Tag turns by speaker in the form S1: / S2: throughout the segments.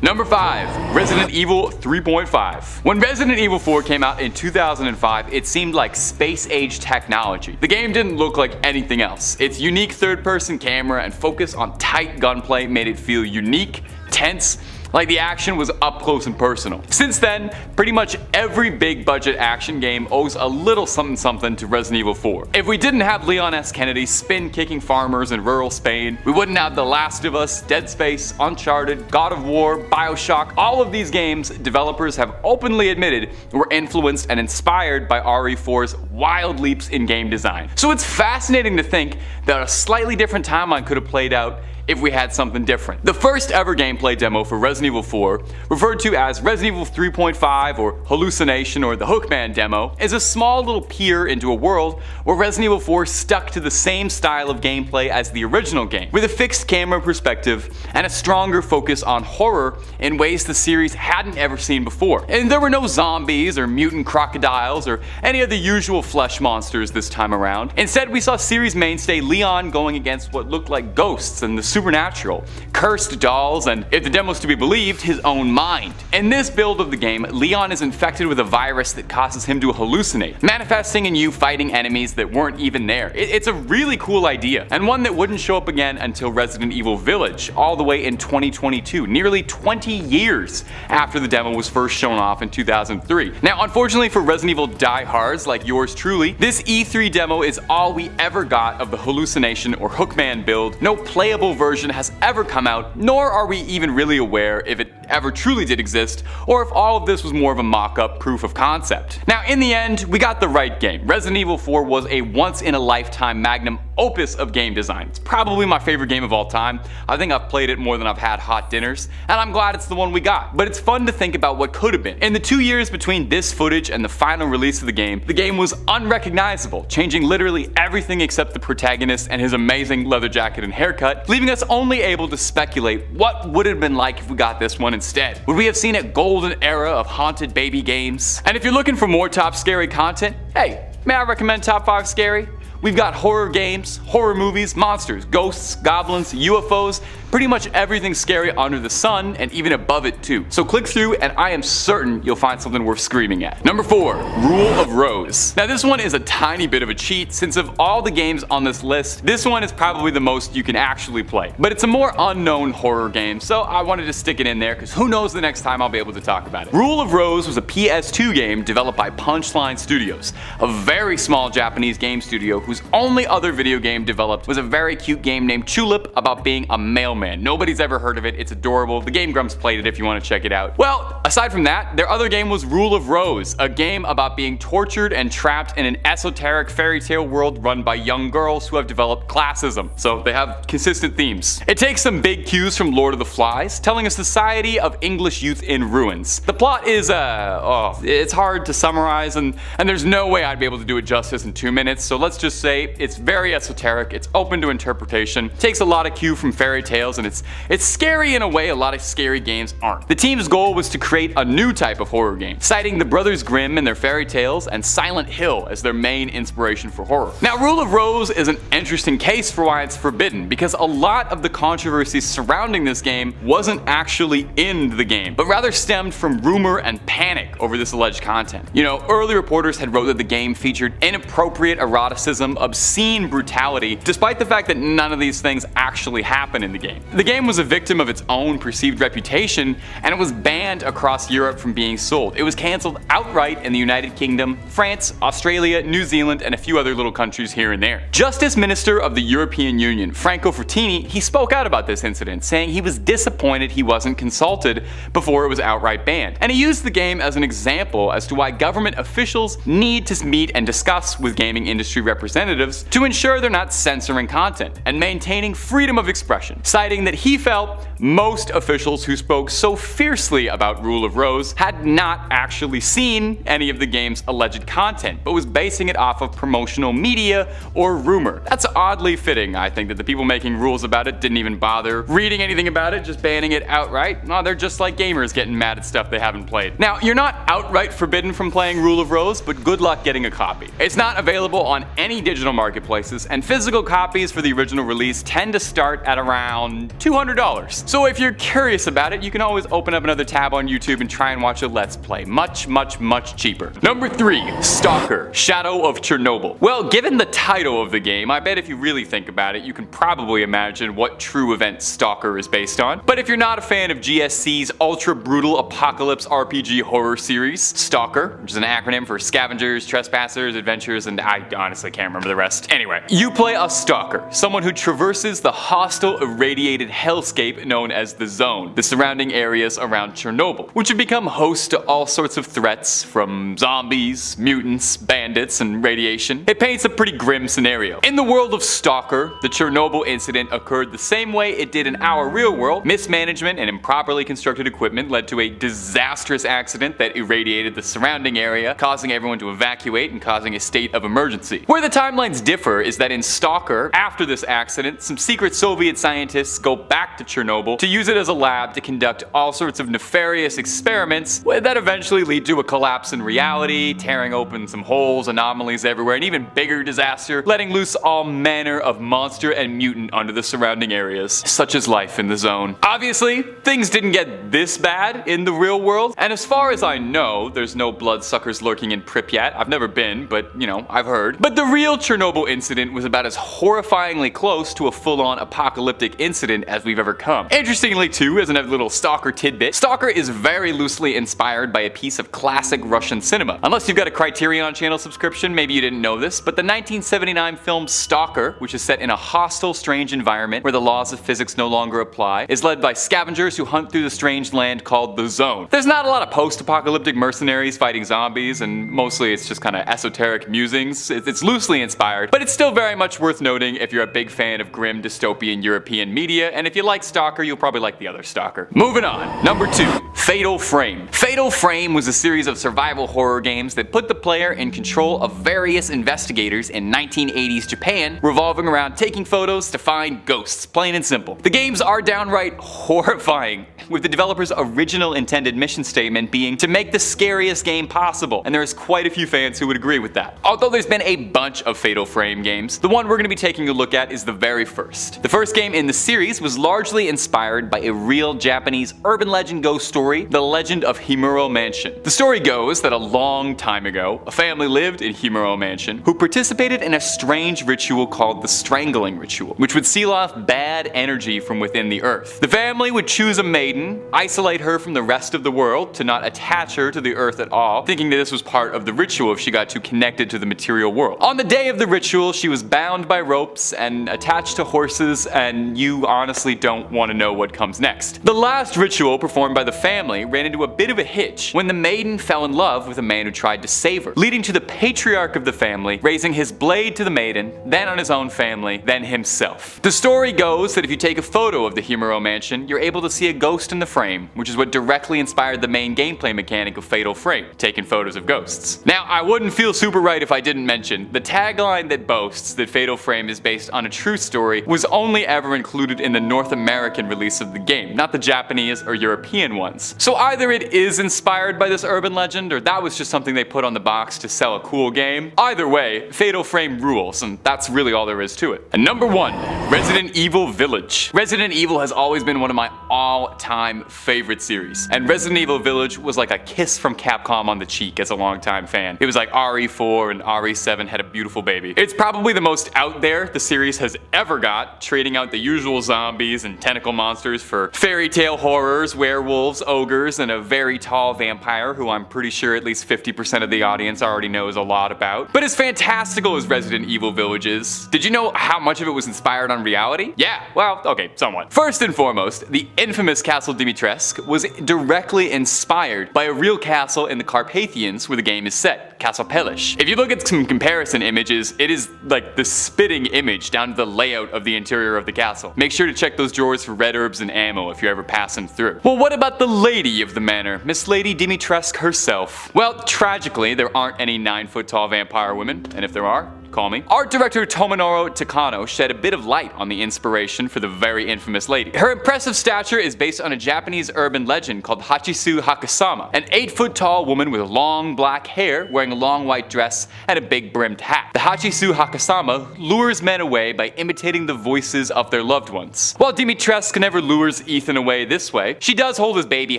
S1: Number 5. Resident Evil 3.5. When Resident Evil 4 came out in 2005, it seemed like space-age technology. The game didn't look like anything else. Its unique third-person camera and focus on tight gunplay made it feel unique, tense, like the action was up close and personal. Since then, pretty much every big budget action game owes a little something to Resident Evil 4. If we didn't have Leon S. Kennedy spin-kicking farmers in rural Spain, we wouldn't have The Last of Us, Dead Space, Uncharted, God of War, Bioshock. All of these games, developers have openly admitted were influenced and inspired by RE4's wild leaps in game design. So it's fascinating to think that a slightly different timeline could have played out if we had something different. The first ever gameplay demo for Resident Evil 4, referred to as Resident Evil 3.5 or Hallucination or the Hookman demo, is a small little peer into a world where Resident Evil 4 stuck to the same style of gameplay as the original game, with a fixed camera perspective and a stronger focus on horror in ways the series hadn't ever seen before. And there were no zombies or mutant crocodiles or any of the usual flesh monsters this time around. Instead, we saw series mainstay Leon going against what looked like ghosts and the supernatural, cursed dolls, and, if the demo's to be believed, his own mind. In this build of the game, Leon is infected with a virus that causes him to hallucinate, manifesting in you fighting enemies that weren't even there. It's a really cool idea, and one that wouldn't show up again until Resident Evil Village, all the way in 2022, nearly 20 years after the demo was first shown off in 2003. Now, unfortunately for Resident Evil diehards like yours truly, this E3 demo is all we ever got of the Hallucination or Hookman build. No playable version has ever come out, nor are we even really aware if it ever truly did exist, or if all of this was more of a mock-up proof of concept. Now, in the end, we got the right game. Resident Evil 4 was a once-in-a-lifetime magnum opus of game design. It's probably my favorite game of all time. I think I've played it more than I've had hot dinners, and I'm glad it's the one we got. But it's fun to think about what could have been. In the 2 years between this footage and the final release of the game was unrecognizable, changing literally everything except the protagonist and his amazing leather jacket and haircut, leaving us only able to speculate what would have been like if we got this one instead. Would we have seen a golden era of haunted baby games? And if you're looking for more top scary content, hey, may I recommend Top 5 Scary? We've got horror games, horror movies, monsters, ghosts, goblins, UFOs, pretty much everything scary under the sun and even above it too. So click through and I am certain you'll find something worth screaming at. Number 4. Rule of Rose. Now this one is a tiny bit of a cheat since of all the games on this list, this one is probably the most you can actually play. But it's a more unknown horror game, so I wanted to stick it in there because who knows the next time I'll be able to talk about it. Rule of Rose was a PS2 game developed by Punchline Studios, a very small Japanese game studio whose only other video game developed was a very cute game named Tulip about being a mailman. Nobody's ever heard of it, it's adorable. The Game Grumps played it if you want to check it out. Well, aside from that, their other game was Rule of Rose, a game about being tortured and trapped in an esoteric fairy tale world run by young girls who have developed classism. So they have consistent themes. It takes some big cues from Lord of the Flies, telling a society of English youth in ruins. The plot is, it's hard to summarize and there's no way I'd be able to do it justice in 2 minutes, so let's just say it's very esoteric, it's open to interpretation, takes a lot of cue from fairy tales, and it's scary in a way a lot of scary games aren't. The team's goal was to create a new type of horror game, citing the Brothers Grimm and their fairy tales and Silent Hill as their main inspiration for horror. Now, Rule of Rose is an interesting case for why it's forbidden, because a lot of the controversy surrounding this game wasn't actually in the game, but rather stemmed from rumor and panic over this alleged content. You know, early reporters had wrote that the game featured inappropriate eroticism, obscene brutality, despite the fact that none of these things actually happen in the game. The game was a victim of its own perceived reputation, and it was banned across Europe from being sold. It was cancelled outright in the United Kingdom, France, Australia, New Zealand, and a few other little countries here and there. Justice Minister of the European Union, Franco Frattini, he spoke out about this incident, saying he was disappointed he wasn't consulted before it was outright banned. And he used the game as an example as to why government officials need to meet and discuss with gaming industry representatives to ensure they're not censoring content and maintaining freedom of expression, citing that he felt most officials who spoke so fiercely about Rule Rule of Rose, had not actually seen any of the game's alleged content, but was basing it off of promotional media or rumor. That's oddly fitting, I think, that the people making rules about it didn't even bother reading anything about it, just banning it outright. Well, they're just like gamers getting mad at stuff they haven't played. Now, you're not outright forbidden from playing Rule of Rose, but good luck getting a copy. It's not available on any digital marketplaces, and physical copies for the original release tend to start at around $200. So if you're curious about it, you can always open up another tab on YouTube and try and watch a Let's Play. Much, much, much cheaper. Number 3, Stalker, Shadow of Chernobyl. Well, given the title of the game, I bet if you really think about it, you can probably imagine what true event Stalker is based on. But if you're not a fan of GSC's ultra brutal apocalypse RPG horror series, Stalker, which is an acronym for Scavengers, Trespassers, Adventures, and I honestly can't remember the rest. Anyway, you play a Stalker, someone who traverses the hostile irradiated hellscape known as the Zone, the surrounding areas around Chernobyl, which have become host to all sorts of threats from zombies, mutants, bandits, and radiation. It paints a pretty grim scenario. In the world of Stalker, the Chernobyl incident occurred the same way it did in our real world. Mismanagement and improperly constructed equipment led to a disastrous accident that irradiated the surrounding area, causing everyone to evacuate and causing a state of emergency. Where the timelines differ is that in Stalker, after this accident, some secret Soviet scientists go back to Chernobyl to use it as a lab to conduct all sorts of nefarious experiments that eventually lead to a collapse in reality, tearing open some holes, anomalies everywhere, an even bigger disaster, letting loose all manner of monster and mutant onto the surrounding areas. Such is life in the Zone. Obviously, things didn't get this bad in the real world, and as far as I know, there's no bloodsuckers lurking in Pripyat. I've never been, but you know, I've heard. But the real Chernobyl incident was about as horrifyingly close to a full-on apocalyptic incident as we've ever come. Interestingly too, as another little Stalker tidbit, Stalker is very loosely inspired by a piece of classic Russian cinema. Unless you've got a Criterion Channel subscription, maybe you didn't know this, but the 1979 film Stalker, which is set in a hostile, strange environment where the laws of physics no longer apply, is led by scavengers who hunt through the strange land called the Zone. There's not a lot of post-apocalyptic mercenaries fighting zombies, and mostly it's just kind of esoteric musings. It's loosely inspired, but it's still very much worth noting if you're a big fan of grim dystopian European media, and if you like Stalker, you'll probably like the other Stalker. Moving on. Number 2, Fatal Frame. Fatal Frame was a series of survival horror games that put the player in control of various investigators in 1980s Japan, revolving around taking photos to find ghosts, plain and simple. The games are downright horrifying, with the developer's original intended mission statement being to make the scariest game possible, and there's quite a few fans who would agree with that. Although there's been a bunch of Fatal Frame games, the one we're going to be taking a look at is the very first. The first game in the series was largely inspired by a real Japanese urban legend ghost story, The Legend of Himuro Mansion. The story goes that a long time ago, a family lived in Himuro Mansion who participated in a strange ritual called the Strangling Ritual, which would seal off bad energy from within the earth. The family would choose a maiden, isolate her from the rest of the world to not attach her to the earth at all, thinking that this was part of the ritual if she got too connected to the material world. On the day of the ritual, she was bound by ropes and attached to horses, and you honestly don't want to know what comes next. The last ritual performed by the family ran into a bit of a hitch when the maiden fell in love with a man who tried to save her, leading to the patriarch of the family raising his blade to the maiden, then on his own family, then himself. The story goes that if you take a photo of the Himuro Mansion, you're able to see a ghost in the frame, which is what directly inspired the main gameplay mechanic of Fatal Frame, taking photos of ghosts. Now, I wouldn't feel super right if I didn't mention the tagline that boasts that Fatal Frame is based on a true story was only ever included in the North American release of the game, not the Japanese or European ones. So either it is inspired by this urban legend, or that was just something they put on the box to sell a cool game. Either way, Fatal Frame rules, and that's really all there is to it. And number 1, Resident Evil Village. Resident Evil has always been one of my all-time favorite series, and Resident Evil Village was like a kiss from Capcom on the cheek as a longtime fan. It was like RE4 and RE7 had a beautiful baby. It's probably the most out there the series has ever got, trading out the usual zombies and tentacle monsters for fairy tale horrors, werewolves, ogres, and a very tall vampire who I'm pretty sure at least 50% of the audience already knows a lot about. But as fantastical as Resident Evil Village is, did you know how much of it was inspired on reality? Yeah, well, okay, somewhat. First and foremost, the infamous Castle Dimitrescu was directly inspired by a real castle in the Carpathians where the game is set, Castle Pelish. If you look at some comparison images, it is like the spitting image down to the layout of the interior of the castle. Make sure to check those drawers for red herbs and ammo if you're ever passing through. Well, what about the lady of the manor, Miss Lady Dimitrescu herself. Well, tragically, there aren't any 9-foot-tall vampire women, and if there are, call me. Art director Tomonoro Takano shed a bit of light on the inspiration for the very infamous lady. Her impressive stature is based on a Japanese urban legend called Hachisu Hakasama, an 8-foot-tall woman with long black hair wearing a long white dress and a big brimmed hat. The Hachisu Hakasama lures men away by imitating the voices of their loved ones. While Dimitrescu never lures Ethan away this way, she does hold his baby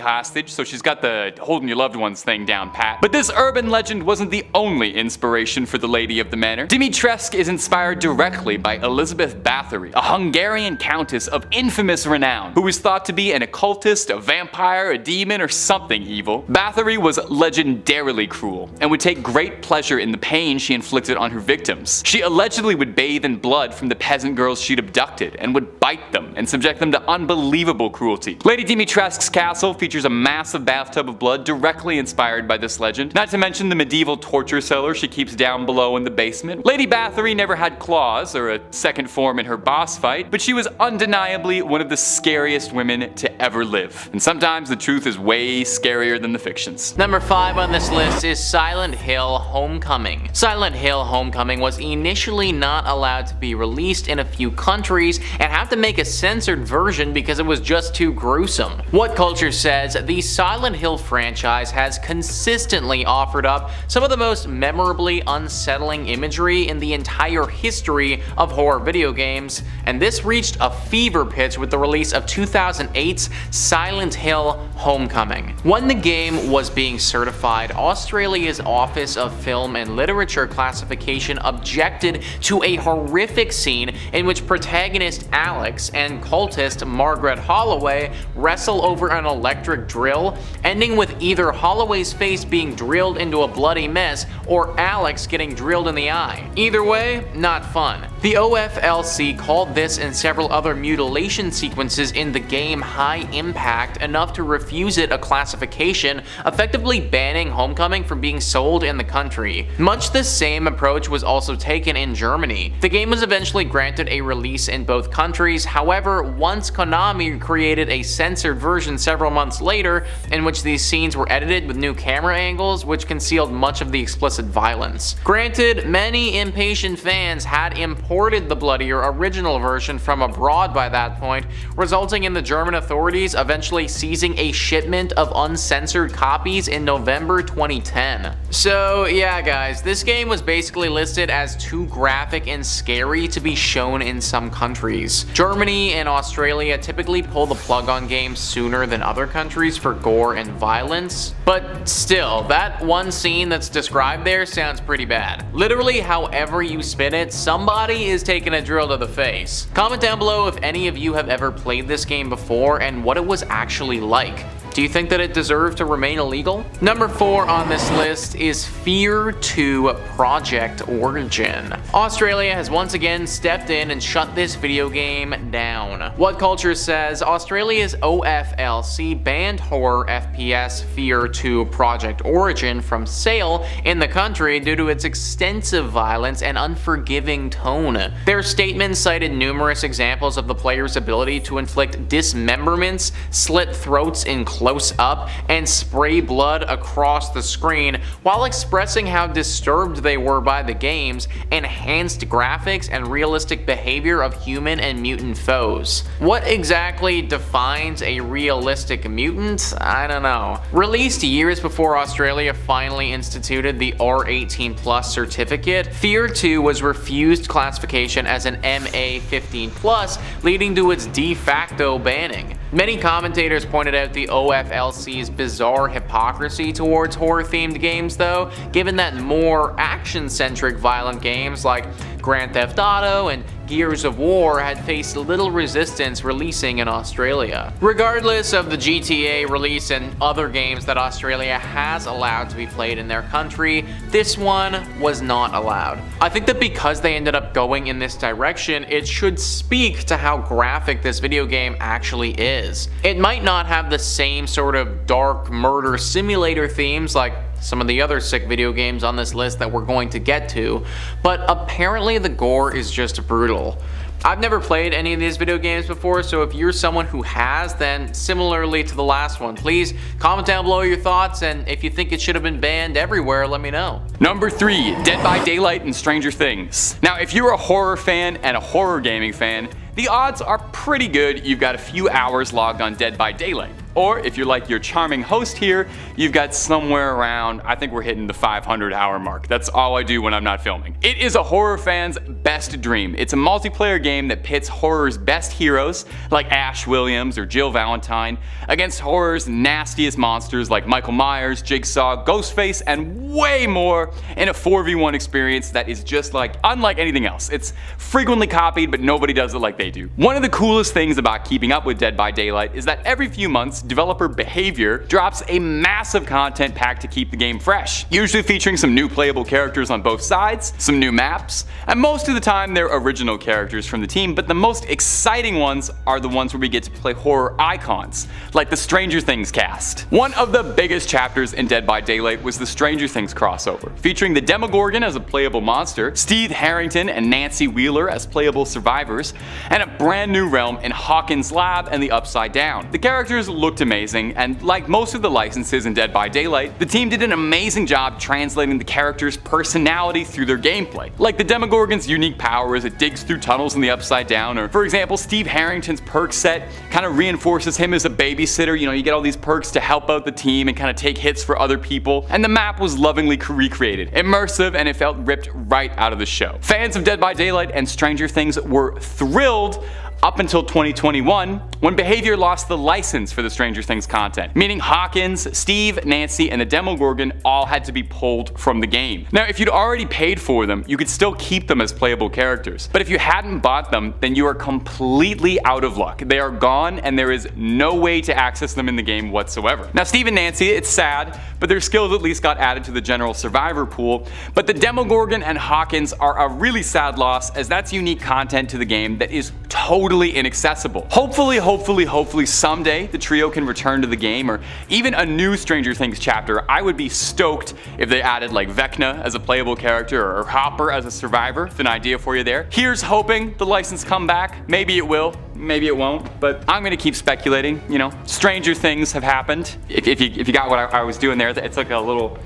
S1: hostage, so she's got the holding your loved ones thing down pat. But this urban legend wasn't the only inspiration for the lady of the manor. Dimitrescu is inspired directly by Elizabeth Bathory, a Hungarian countess of infamous renown, who was thought to be an occultist, a vampire, a demon, or something evil. Bathory was legendarily cruel, and would take great pleasure in the pain she inflicted on her victims. She allegedly would bathe in blood from the peasant girls she'd abducted, and would bite them and subject them to unbelievable cruelty. Lady Dimitrescu's castle features a massive bathtub of blood directly inspired by this legend, not to mention the medieval torture cellar she keeps down below in the basement. Lady Bathory never had claws or a second form in her boss fight, but she was undeniably one of the scariest women to ever live. And sometimes the truth is way scarier than the fictions.
S2: Number 5 on this list is Silent Hill Homecoming. Silent Hill Homecoming was initially not allowed to be released in a few countries and had to make a censored version because it was just too gruesome. What Culture says, the Silent Hill franchise has consistently offered up some of the most memorably unsettling imagery in the entire history of horror video games, and this reached a fever pitch with the release of 2008's Silent Hill Homecoming. When the game was being certified, Australia's Office of Film and Literature Classification objected to a horrific scene in which protagonist Alex and cultist Margaret Holloway wrestle over an electric drill, ending with either Holloway's face being drilled into a bloody mess or Alex getting drilled in the eye. Either way, not fun. The OFLC called this and several other mutilation sequences in the game high impact enough to refuse it a classification, effectively banning Homecoming from being sold in the country. Much the same approach was also taken in Germany. The game was eventually granted a release in both countries, however, once Konami created a censored version several months later in which these scenes were edited with new camera angles which concealed much of the explicit violence. Granted, many impatient fans had imported the bloodier original version from abroad by that point, resulting in the German authorities eventually seizing a shipment of uncensored copies in November 2010. So yeah guys, this game was basically listed as too graphic and scary to be shown in some countries. Germany and Australia typically pull the plug on games sooner than other countries for gore and violence, but still, that one scene that's described there sounds pretty bad. Literally, however you spin it, somebody is taking a drill to the face. Comment down below if any of you have ever played this game before and what it was actually like. Do you think that it deserved to remain illegal? Number 4 on this list is Fear 2 Project Origin. Australia has once again stepped in and shut this video game down. What Culture says, Australia's OFLC banned horror FPS Fear 2 Project Origin from sale in the country due to its extensive violence and unforgiving tone. Their statement cited numerous examples of the player's ability to inflict dismemberments, slit throats in close up, and spray blood across the screen, while expressing how disturbed they were by the game's enhanced graphics and realistic behavior of human and mutant foes. What exactly defines a realistic mutant? I don't know. Released years before Australia finally instituted the R18+ certificate, Fear 2 was refused classification as an MA15+, leading to its de facto banning. Many commentators pointed out the OFLC's bizarre hypocrisy towards horror-themed games though, given that more action-centric violent games like Grand Theft Auto and Gears of War had faced little resistance releasing in Australia. Regardless of the GTA release and other games that Australia has allowed to be played in their country, this one was not allowed. I think that because they ended up going in this direction, it should speak to how graphic this video game actually is. It might not have the same sort of dark murder simulator themes like some of the other sick video games on this list that we're going to get to, but apparently the gore is just brutal. I've never played any of these video games before, so if you're someone who has, then similarly to the last one, please comment down below your thoughts, and if you think it should have been banned everywhere, let me know.
S1: Number 3, Dead by Daylight and Stranger Things. Now, if you're a horror fan and a horror gaming fan, the odds are pretty good you've got a few hours logged on Dead by Daylight. Or if you're like your charming host here, you've got somewhere around, I think we're hitting the 500-hour mark. That's all I do when I'm not filming. It is a horror fan's best dream. It's a multiplayer game that pits horror's best heroes, like Ash Williams or Jill Valentine, against horror's nastiest monsters like Michael Myers, Jigsaw, Ghostface, and way more in a 4v1 experience that is just like unlike anything else. It's frequently copied, but nobody does it like they do. One of the coolest things about keeping up with Dead by Daylight is that every few months, developer Behavior drops a massive content pack to keep the game fresh, usually featuring some new playable characters on both sides, some new maps, and most of the time they're original characters from the team, but the most exciting ones are the ones where we get to play horror icons, like the Stranger Things cast. One of the biggest chapters in Dead by Daylight was the Stranger Things crossover, featuring the Demogorgon as a playable monster, Steve Harrington and Nancy Wheeler as playable survivors, and a brand new realm in Hawkins' Lab and the Upside Down. The characters looked amazing, and like most of the licenses in Dead by Daylight, the team did an amazing job translating the characters' personality through their gameplay. Like the Demogorgon's unique power as it digs through tunnels in the Upside Down, or for example, Steve Harrington's perk set kind of reinforces him as a babysitter. You know, you get all these perks to help out the team and kind of take hits for other people, and the map was lovingly recreated, immersive, and it felt ripped right out of the show. Fans of Dead by Daylight and Stranger Things were thrilled up until 2021, when Behavior lost the license for the Stranger Things content, meaning Hawkins, Steve, Nancy, and the Demogorgon all had to be pulled from the game. Now, if you'd already paid for them, you could still keep them as playable characters, but if you hadn't bought them, then you are completely out of luck. They are gone, and there is no way to access them in the game whatsoever. Now, Steve and Nancy, it's sad, but their skills at least got added to the general survivor pool, but the Demogorgon and Hawkins are a really sad loss, as that's unique content to the game that is totally inaccessible. Hopefully someday the trio can return to the game, or even a new Stranger Things chapter. I would be stoked if they added like Vecna as a playable character or Hopper as a survivor. It's an idea for you there. Here's hoping the license come back. Maybe it will, maybe it won't, but I'm gonna keep speculating. You know, stranger things have happened. If you got what I was doing there, it's like a little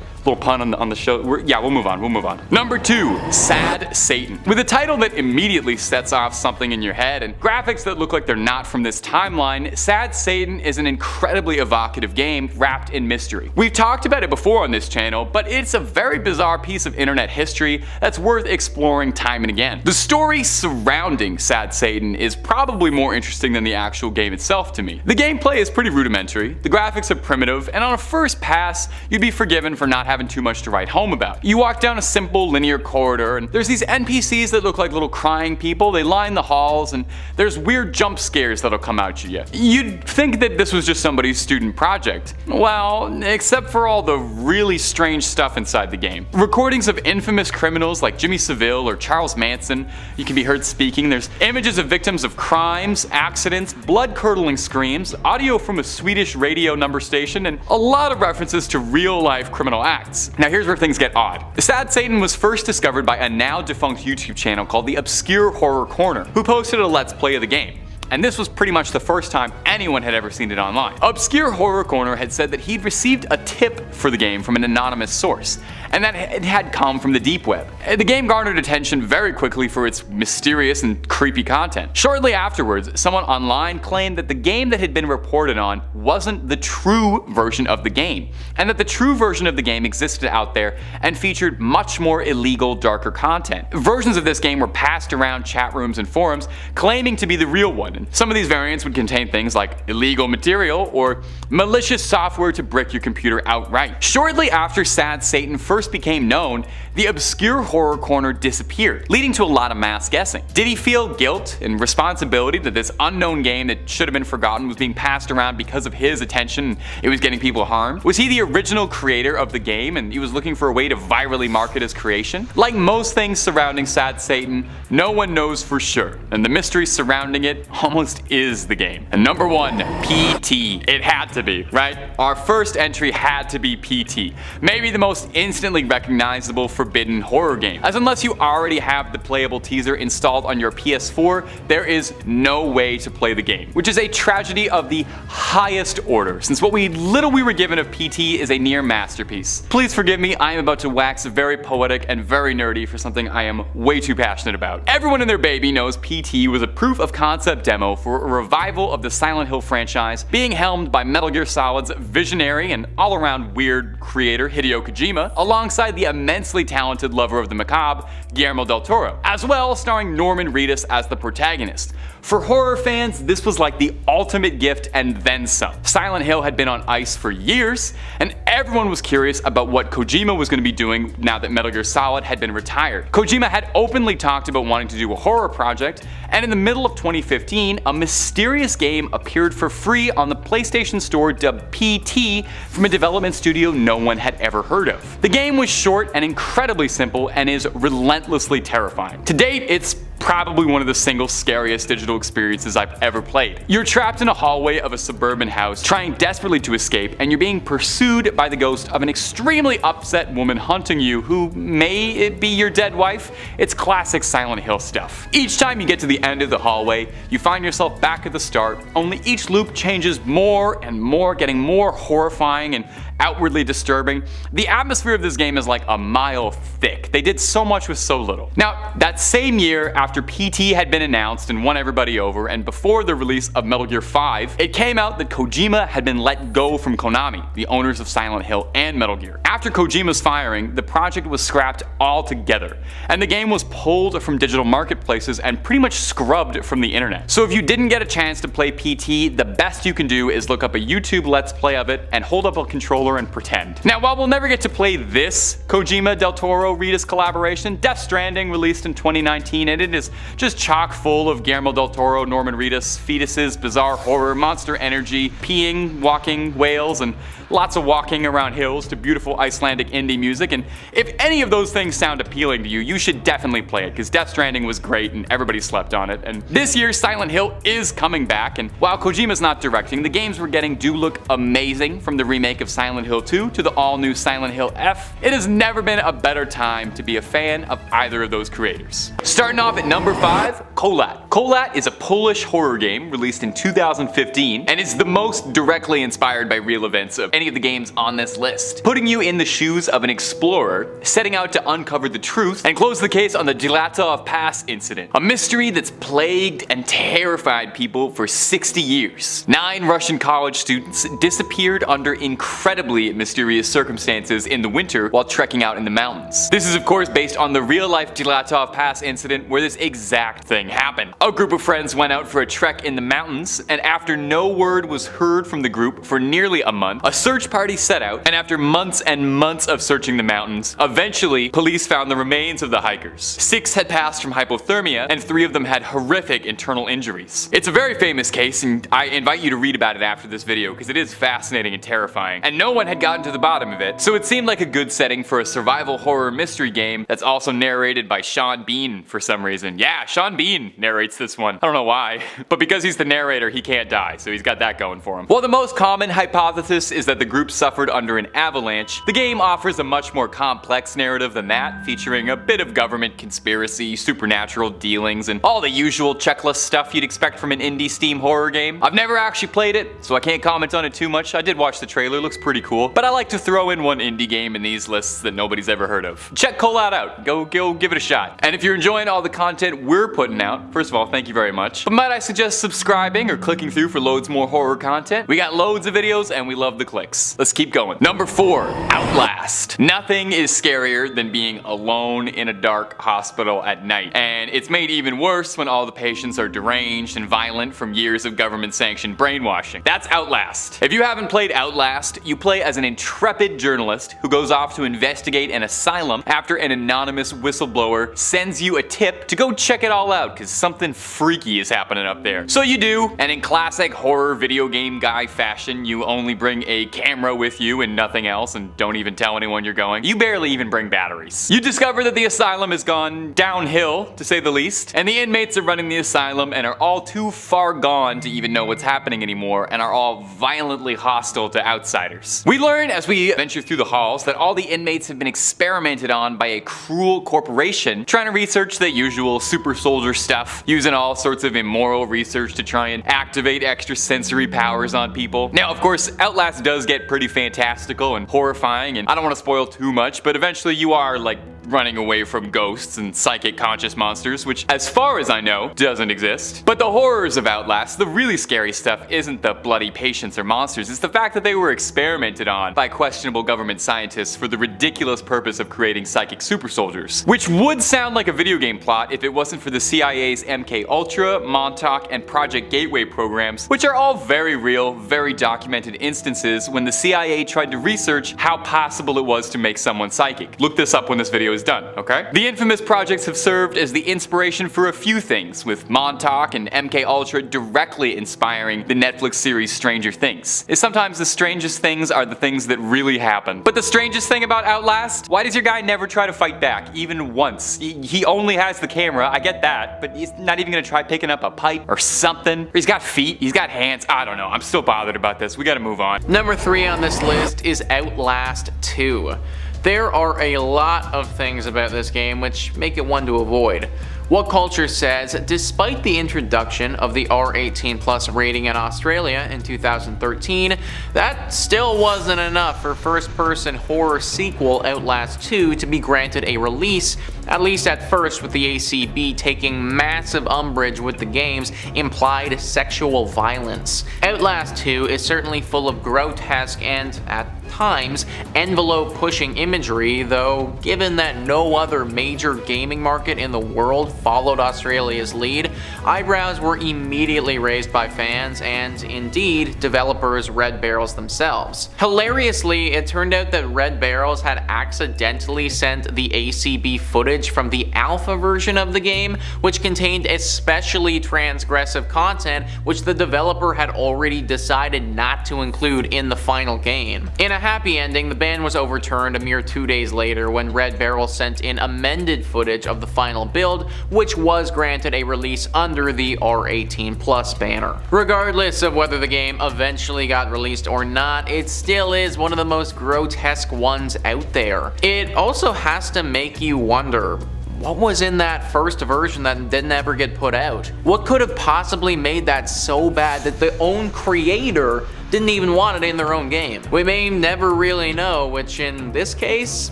S1: pun on the show. We'll move on. Number 2, Sad Satan. With a title that immediately sets off something in your head and graphics that look like they're not from this timeline, Sad Satan is an incredibly evocative game wrapped in mystery. We've talked about it before on this channel, but it's a very bizarre piece of internet history that's worth exploring time and again. The story surrounding Sad Satan is probably more interesting than the actual game itself to me. The gameplay is pretty rudimentary, the graphics are primitive, and on a first pass, you'd be forgiven for not having too much to write home about. You walk down a simple linear corridor, and there's these NPCs that look like little crying people. They line the halls, and there's weird jump scares that'll come out you. You'd think that this was just somebody's student project. Well, except for all the really strange stuff inside the game. Recordings of infamous criminals like Jimmy Savile or Charles Manson, you can be heard speaking. There's images of victims of crimes, accidents, blood-curdling screams, audio from a Swedish radio number station, and a lot of references to real-life criminal acts. Now here's where things get odd. Sad Satan was first discovered by a now defunct YouTube channel called The Obscure Horror Corner, who posted a let's play of the game. And this was pretty much the first time anyone had ever seen it online. Obscure Horror Corner had said that he'd received a tip for the game from an anonymous source, and that it had come from the deep web. The game garnered attention very quickly for its mysterious and creepy content. Shortly afterwards, someone online claimed that the game that had been reported on wasn't the true version of the game, and that the true version of the game existed out there and featured much more illegal, darker content. Versions of this game were passed around chat rooms and forums claiming to be the real one. And some of these variants would contain things like illegal material or malicious software to brick your computer outright. Shortly after Sad Satan first became known, the Obscure Horror Corner disappeared, leading to a lot of mass guessing. Did he feel guilt and responsibility that this unknown game that should have been forgotten was being passed around because of his attention and it was getting people harmed? Was he the original creator of the game and he was looking for a way to virally market his creation? Like most things surrounding Sad Satan, no one knows for sure, and the mystery surrounding it almost is the game. And number 1, PT. It had to be, right? Our first entry had to be PT. Maybe the most instantly recognizable forbidden horror game. As unless you already have the playable teaser installed on your PS4, there is no way to play the game, which is a tragedy of the highest order, since what little we were given of PT is a near masterpiece. Please forgive me, I am about to wax very poetic and very nerdy for something I am way too passionate about. Everyone and their baby knows PT was a proof of concept demo for a revival of the Silent Hill franchise, being helmed by Metal Gear Solid's visionary and all-around weird creator Hideo Kojima, alongside the immensely talented lover of the macabre, Guillermo del Toro, as well starring Norman Reedus as the protagonist. For horror fans, this was like the ultimate gift and then some. Silent Hill had been on ice for years, and everyone was curious about what Kojima was going to be doing now that Metal Gear Solid had been retired. Kojima had openly talked about wanting to do a horror project, and in the middle of 2015, a mysterious game appeared for free on the PlayStation Store dubbed PT from a development studio no one had ever heard of. The game was short and incredibly simple and is relentlessly terrifying. To date, it's probably one of the single scariest digital experiences I've ever played. You're trapped in a hallway of a suburban house, trying desperately to escape, and you're being pursued by the ghost of an extremely upset woman hunting you who may be your dead wife. It's classic Silent Hill stuff. Each time you get to the end of the hallway, you find yourself back at the start, only each loop changes more and more, getting more horrifying and outwardly disturbing. The atmosphere of this game is like a mile thick. They did so much with so little. Now, that same year, after PT had been announced and won everybody over, and before the release of Metal Gear 5, it came out that Kojima had been let go from Konami, the owners of Silent Hill and Metal Gear. After Kojima's firing, the project was scrapped altogether, and the game was pulled from digital marketplaces and pretty much scrubbed from the internet. So if you didn't get a chance to play PT, the best you can do is look up a YouTube Let's Play of it and hold up a controller and pretend. Now, while we'll never get to play this Kojima Del Toro Reedus collaboration, Death Stranding released in 2019, and it is just chock full of Guillermo Del Toro, Norman Reedus, fetuses, bizarre horror, monster energy, peeing, walking whales, and lots of walking around hills to beautiful Icelandic indie music. And if any of those things sound appealing to you, you should definitely play it, because Death Stranding was great and everybody slept on it. And this year, Silent Hill is coming back, and while Kojima's not directing, the games we're getting do look amazing, from the remake of Silent Hill 2 to the all-new Silent Hill F. It has never been a better time to be a fan of either of those creators. Starting off at number 5, Kholat. Kholat is a Polish horror game released in 2015, and is the most directly inspired by real events of any of the games on this list, putting you in the shoes of an explorer setting out to uncover the truth and close the case on the Dylatlov Pass incident, a mystery that's plagued and terrified people for 60 years. 9 Russian college students disappeared under incredibly mysterious circumstances in the winter while trekking out in the mountains. This is of course based on the real-life Dylatlov Pass incident where this exact thing happened. A group of friends went out for a trek in the mountains, and after no word was heard from the group for nearly a month, a search party set out, and after months and months of searching the mountains, eventually police found the remains of the hikers. 6 had passed from hypothermia, and 3 of them had horrific internal injuries. It's a very famous case, and I invite you to read about it after this video because it is fascinating and terrifying, and no one had gotten to the bottom of it, so it seemed like a good setting for a survival horror mystery game that's also narrated by Sean Bean for some reason. Yeah, Sean Bean narrates this one. I don't know why, but because he's the narrator, he can't die, so he's got that going for him. While the most common hypothesis is that the group suffered under an avalanche, the game offers a much more complex narrative than that, featuring a bit of government conspiracy, supernatural dealings, and all the usual checklist stuff you'd expect from an indie Steam horror game. I've never actually played it, so I can't comment on it too much. I did watch the trailer, looks pretty cool, but I like to throw in one indie game in these lists that nobody's ever heard of. Check Kholat out, go give it a shot. And if you're enjoying all the content we're putting out, first of all, thank you very much, but might I suggest subscribing or clicking through for loads more horror content? We got loads of videos and we love the clicks. Let's keep going. Number 4, Outlast. Nothing is scarier than being alone in a dark hospital at night, and it's made even worse when all the patients are deranged and violent from years of government-sanctioned brainwashing. That's Outlast. If you haven't played Outlast, you play as an intrepid journalist who goes off to investigate an asylum after an anonymous whistleblower sends you a tip to go go check it all out because something freaky is happening up there. So you do, and in classic horror video game guy fashion, you only bring a camera with you and nothing else, and don't even tell anyone you're going. You barely even bring batteries. You discover that the asylum has gone downhill, to say the least, and the inmates are running the asylum and are all too far gone to even know what's happening anymore, and are all violently hostile to outsiders. We learn as we venture through the halls that all the inmates have been experimented on by a cruel corporation trying to research the usual super soldier stuff, using all sorts of immoral research to try and activate extra sensory powers on people. Now, of course, Outlast does get pretty fantastical and horrifying, and I don't want to spoil too much, but eventually you are like running away from ghosts and psychic conscious monsters, which as far as I know, doesn't exist. But the horrors of Outlast, the really scary stuff, isn't the bloody patients or monsters, it's the fact that they were experimented on by questionable government scientists for the ridiculous purpose of creating psychic super soldiers. Which would sound like a video game plot if it wasn't for the CIA's MK Ultra, Montauk, and Project Gateway programs, which are all very real, very documented instances when the CIA tried to research how possible it was to make someone psychic. Look this up when this video is done, okay? The infamous projects have served as the inspiration for a few things, with Montauk and MK Ultra directly inspiring the Netflix series Stranger Things. Sometimes the strangest things are the things that really happen. But the strangest thing about Outlast? Why does your guy never try to fight back, even once? He only has the camera, I get that, but he's not even gonna try picking up a pipe or something. He's got feet, he's got hands, I don't know, I'm still bothered about this, we gotta move on.
S2: Number 3 on this list is Outlast 2. There are a lot of things about this game which make it one to avoid. What Culture says, despite the introduction of the R18+ rating in Australia in 2013, that still wasn't enough for first-person horror sequel Outlast 2 to be granted a release, at least at first, with the ACB taking massive umbrage with the game's implied sexual violence. Outlast 2 is certainly full of grotesque and, at times, envelope-pushing imagery, though given that no other major gaming market in the world followed Australia's lead, eyebrows were immediately raised by fans and, indeed, developers Red Barrels themselves. Hilariously, it turned out that Red Barrels had accidentally sent the ACB footage from the alpha version of the game, which contained especially transgressive content which the developer had already decided not to include in the final game. In a happy ending, the ban was overturned a mere 2 days later when Red Barrel sent in amended footage of the final build, which was granted a release under the R18+ banner. Regardless of whether the game eventually got released or not, it still is one of the most grotesque ones out there. It also has to make you wonder, what was in that first version that didn't ever get put out? What could have possibly made that so bad that the own creator didn't even want it in their own game? We may never really know, which in this case,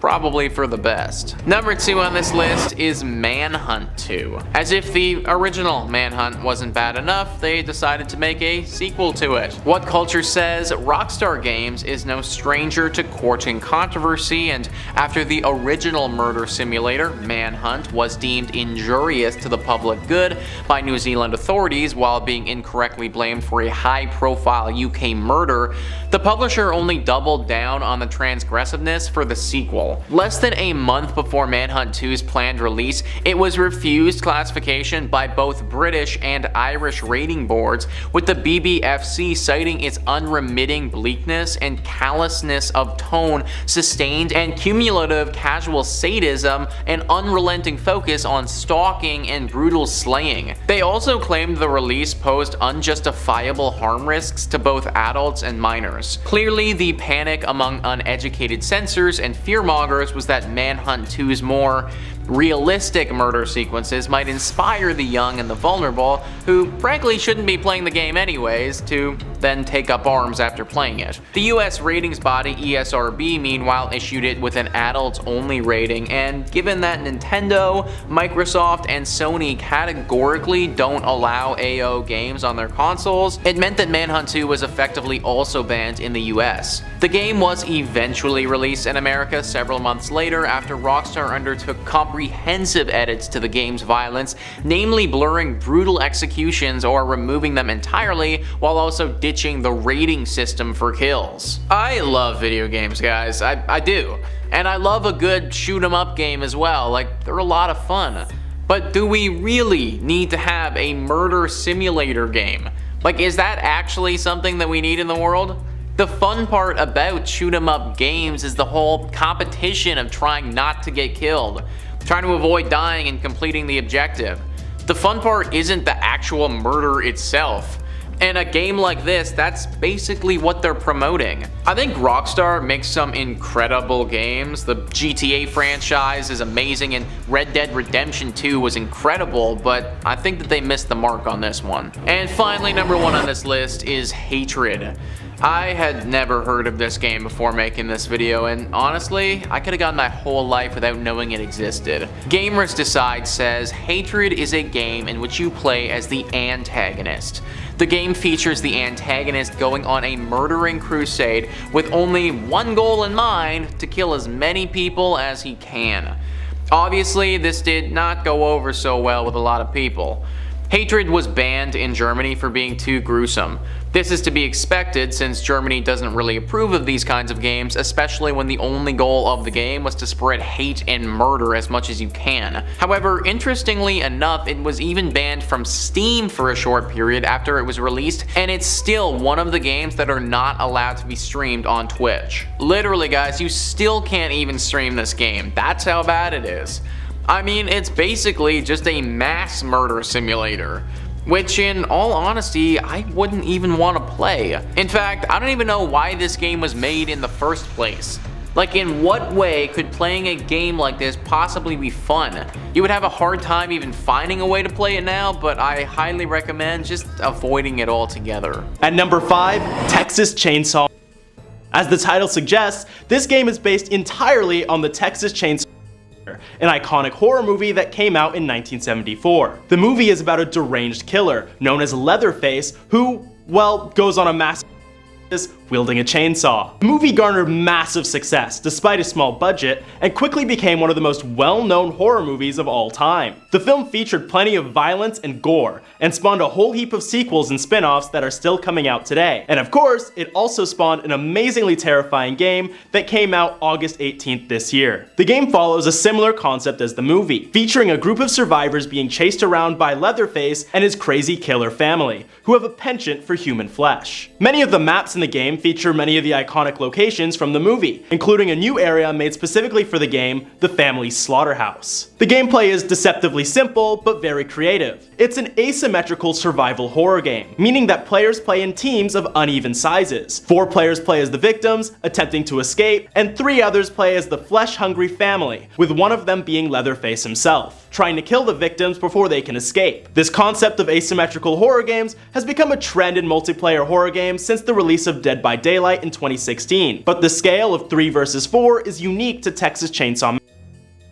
S2: probably for the best. Number 2 on this list is Manhunt 2. As if the original Manhunt wasn't bad enough, they decided to make a sequel to it. What Culture says, Rockstar Games is no stranger to courting controversy, and after the original murder simulator, Manhunt, was deemed injurious to the public good by New Zealand authorities while being incorrectly blamed for a high-profile UK murder, the publisher only doubled down on the transgressiveness for the sequel. Less than a month before Manhunt 2's planned release, it was refused classification by both British and Irish rating boards, with the BBFC citing its unremitting bleakness and callousness of tone, sustained and cumulative casual sadism, and unrelenting focus on stalking and brutal slaying. They also claimed the release posed unjustifiable harm risks to both adults and minors. Clearly, the panic among uneducated censors and fearmongers was that Manhunt 2's more realistic murder sequences might inspire the young and the vulnerable, who frankly shouldn't be playing the game anyways, to then take up arms after playing it. The US ratings body ESRB meanwhile issued it with an adults-only rating, and given that Nintendo, Microsoft, and Sony categorically don't allow AO games on their consoles, it meant that Manhunt 2 was effectively also banned in the US. The game was eventually released in America several months later after Rockstar undertook comprehensive edits to the game's violence, namely blurring brutal executions or removing them entirely, while also ditching the rating system for kills. I love video games, guys, I do. And I love a good shoot 'em up game as well, like they're a lot of fun. But do we really need to have a murder simulator game? Like, is that actually something that we need in the world? The fun part about shoot 'em up games is the whole competition of trying not to get killed, trying to avoid dying and completing the objective. The fun part isn't the actual murder itself. And a game like this, that's basically what they're promoting. I think Rockstar makes some incredible games. The GTA franchise is amazing and Red Dead Redemption 2 was incredible, but I think that they missed the mark on this one. And finally, number 1 on this list is Hatred. I had never heard of this game before making this video, and honestly, I could have gone my whole life without knowing it existed. Gamers Decide says Hatred is a game in which you play as the antagonist. The game features the antagonist going on a murdering crusade with only one goal in mind: to kill as many people as he can. Obviously, this did not go over so well with a lot of people. Hatred was banned in Germany for being too gruesome. This is to be expected since Germany doesn't really approve of these kinds of games, especially when the only goal of the game was to spread hate and murder as much as you can. However, interestingly enough, it was even banned from Steam for a short period after it was released, and it's still one of the games that are not allowed to be streamed on Twitch. Literally guys, you still can't even stream this game. That's how bad it is. I mean, it's basically just a mass murder simulator, which in all honesty, I wouldn't even want to play. In fact, I don't even know why this game was made in the first place. Like, in what way could playing a game like this possibly be fun? You would have a hard time even finding a way to play it now, but I highly recommend just avoiding it altogether.
S3: At number 5, Texas Chainsaw. As the title suggests, this game is based entirely on the Texas Chainsaw, an iconic horror movie that came out in 1974. The movie is about a deranged killer known as Leatherface who, well, goes on a massive wielding a chainsaw. The movie garnered massive success despite a small budget and quickly became one of the most well-known horror movies of all time. The film featured plenty of violence and gore and spawned a whole heap of sequels and spin-offs that are still coming out today. And of course, it also spawned an amazingly terrifying game that came out August 18th this year. The game follows a similar concept as the movie, featuring a group of survivors being chased around by Leatherface and his crazy killer family, who have a penchant for human flesh. Many of the maps in the game feature many of the iconic locations from the movie, including a new area made specifically for the game, the Family Slaughterhouse. The gameplay is deceptively simple, but very creative. It's an asymmetrical survival horror game, meaning that players play in teams of uneven sizes. 4 players play as the victims, attempting to escape, and 3 others play as the flesh-hungry family, with one of them being Leatherface himself, trying to kill the victims before they can escape. This concept of asymmetrical horror games has become a trend in multiplayer horror games since the release of Dead by Daylight in 2016, but the scale of 3 versus 4 is unique to Texas Chainsaw Massacre,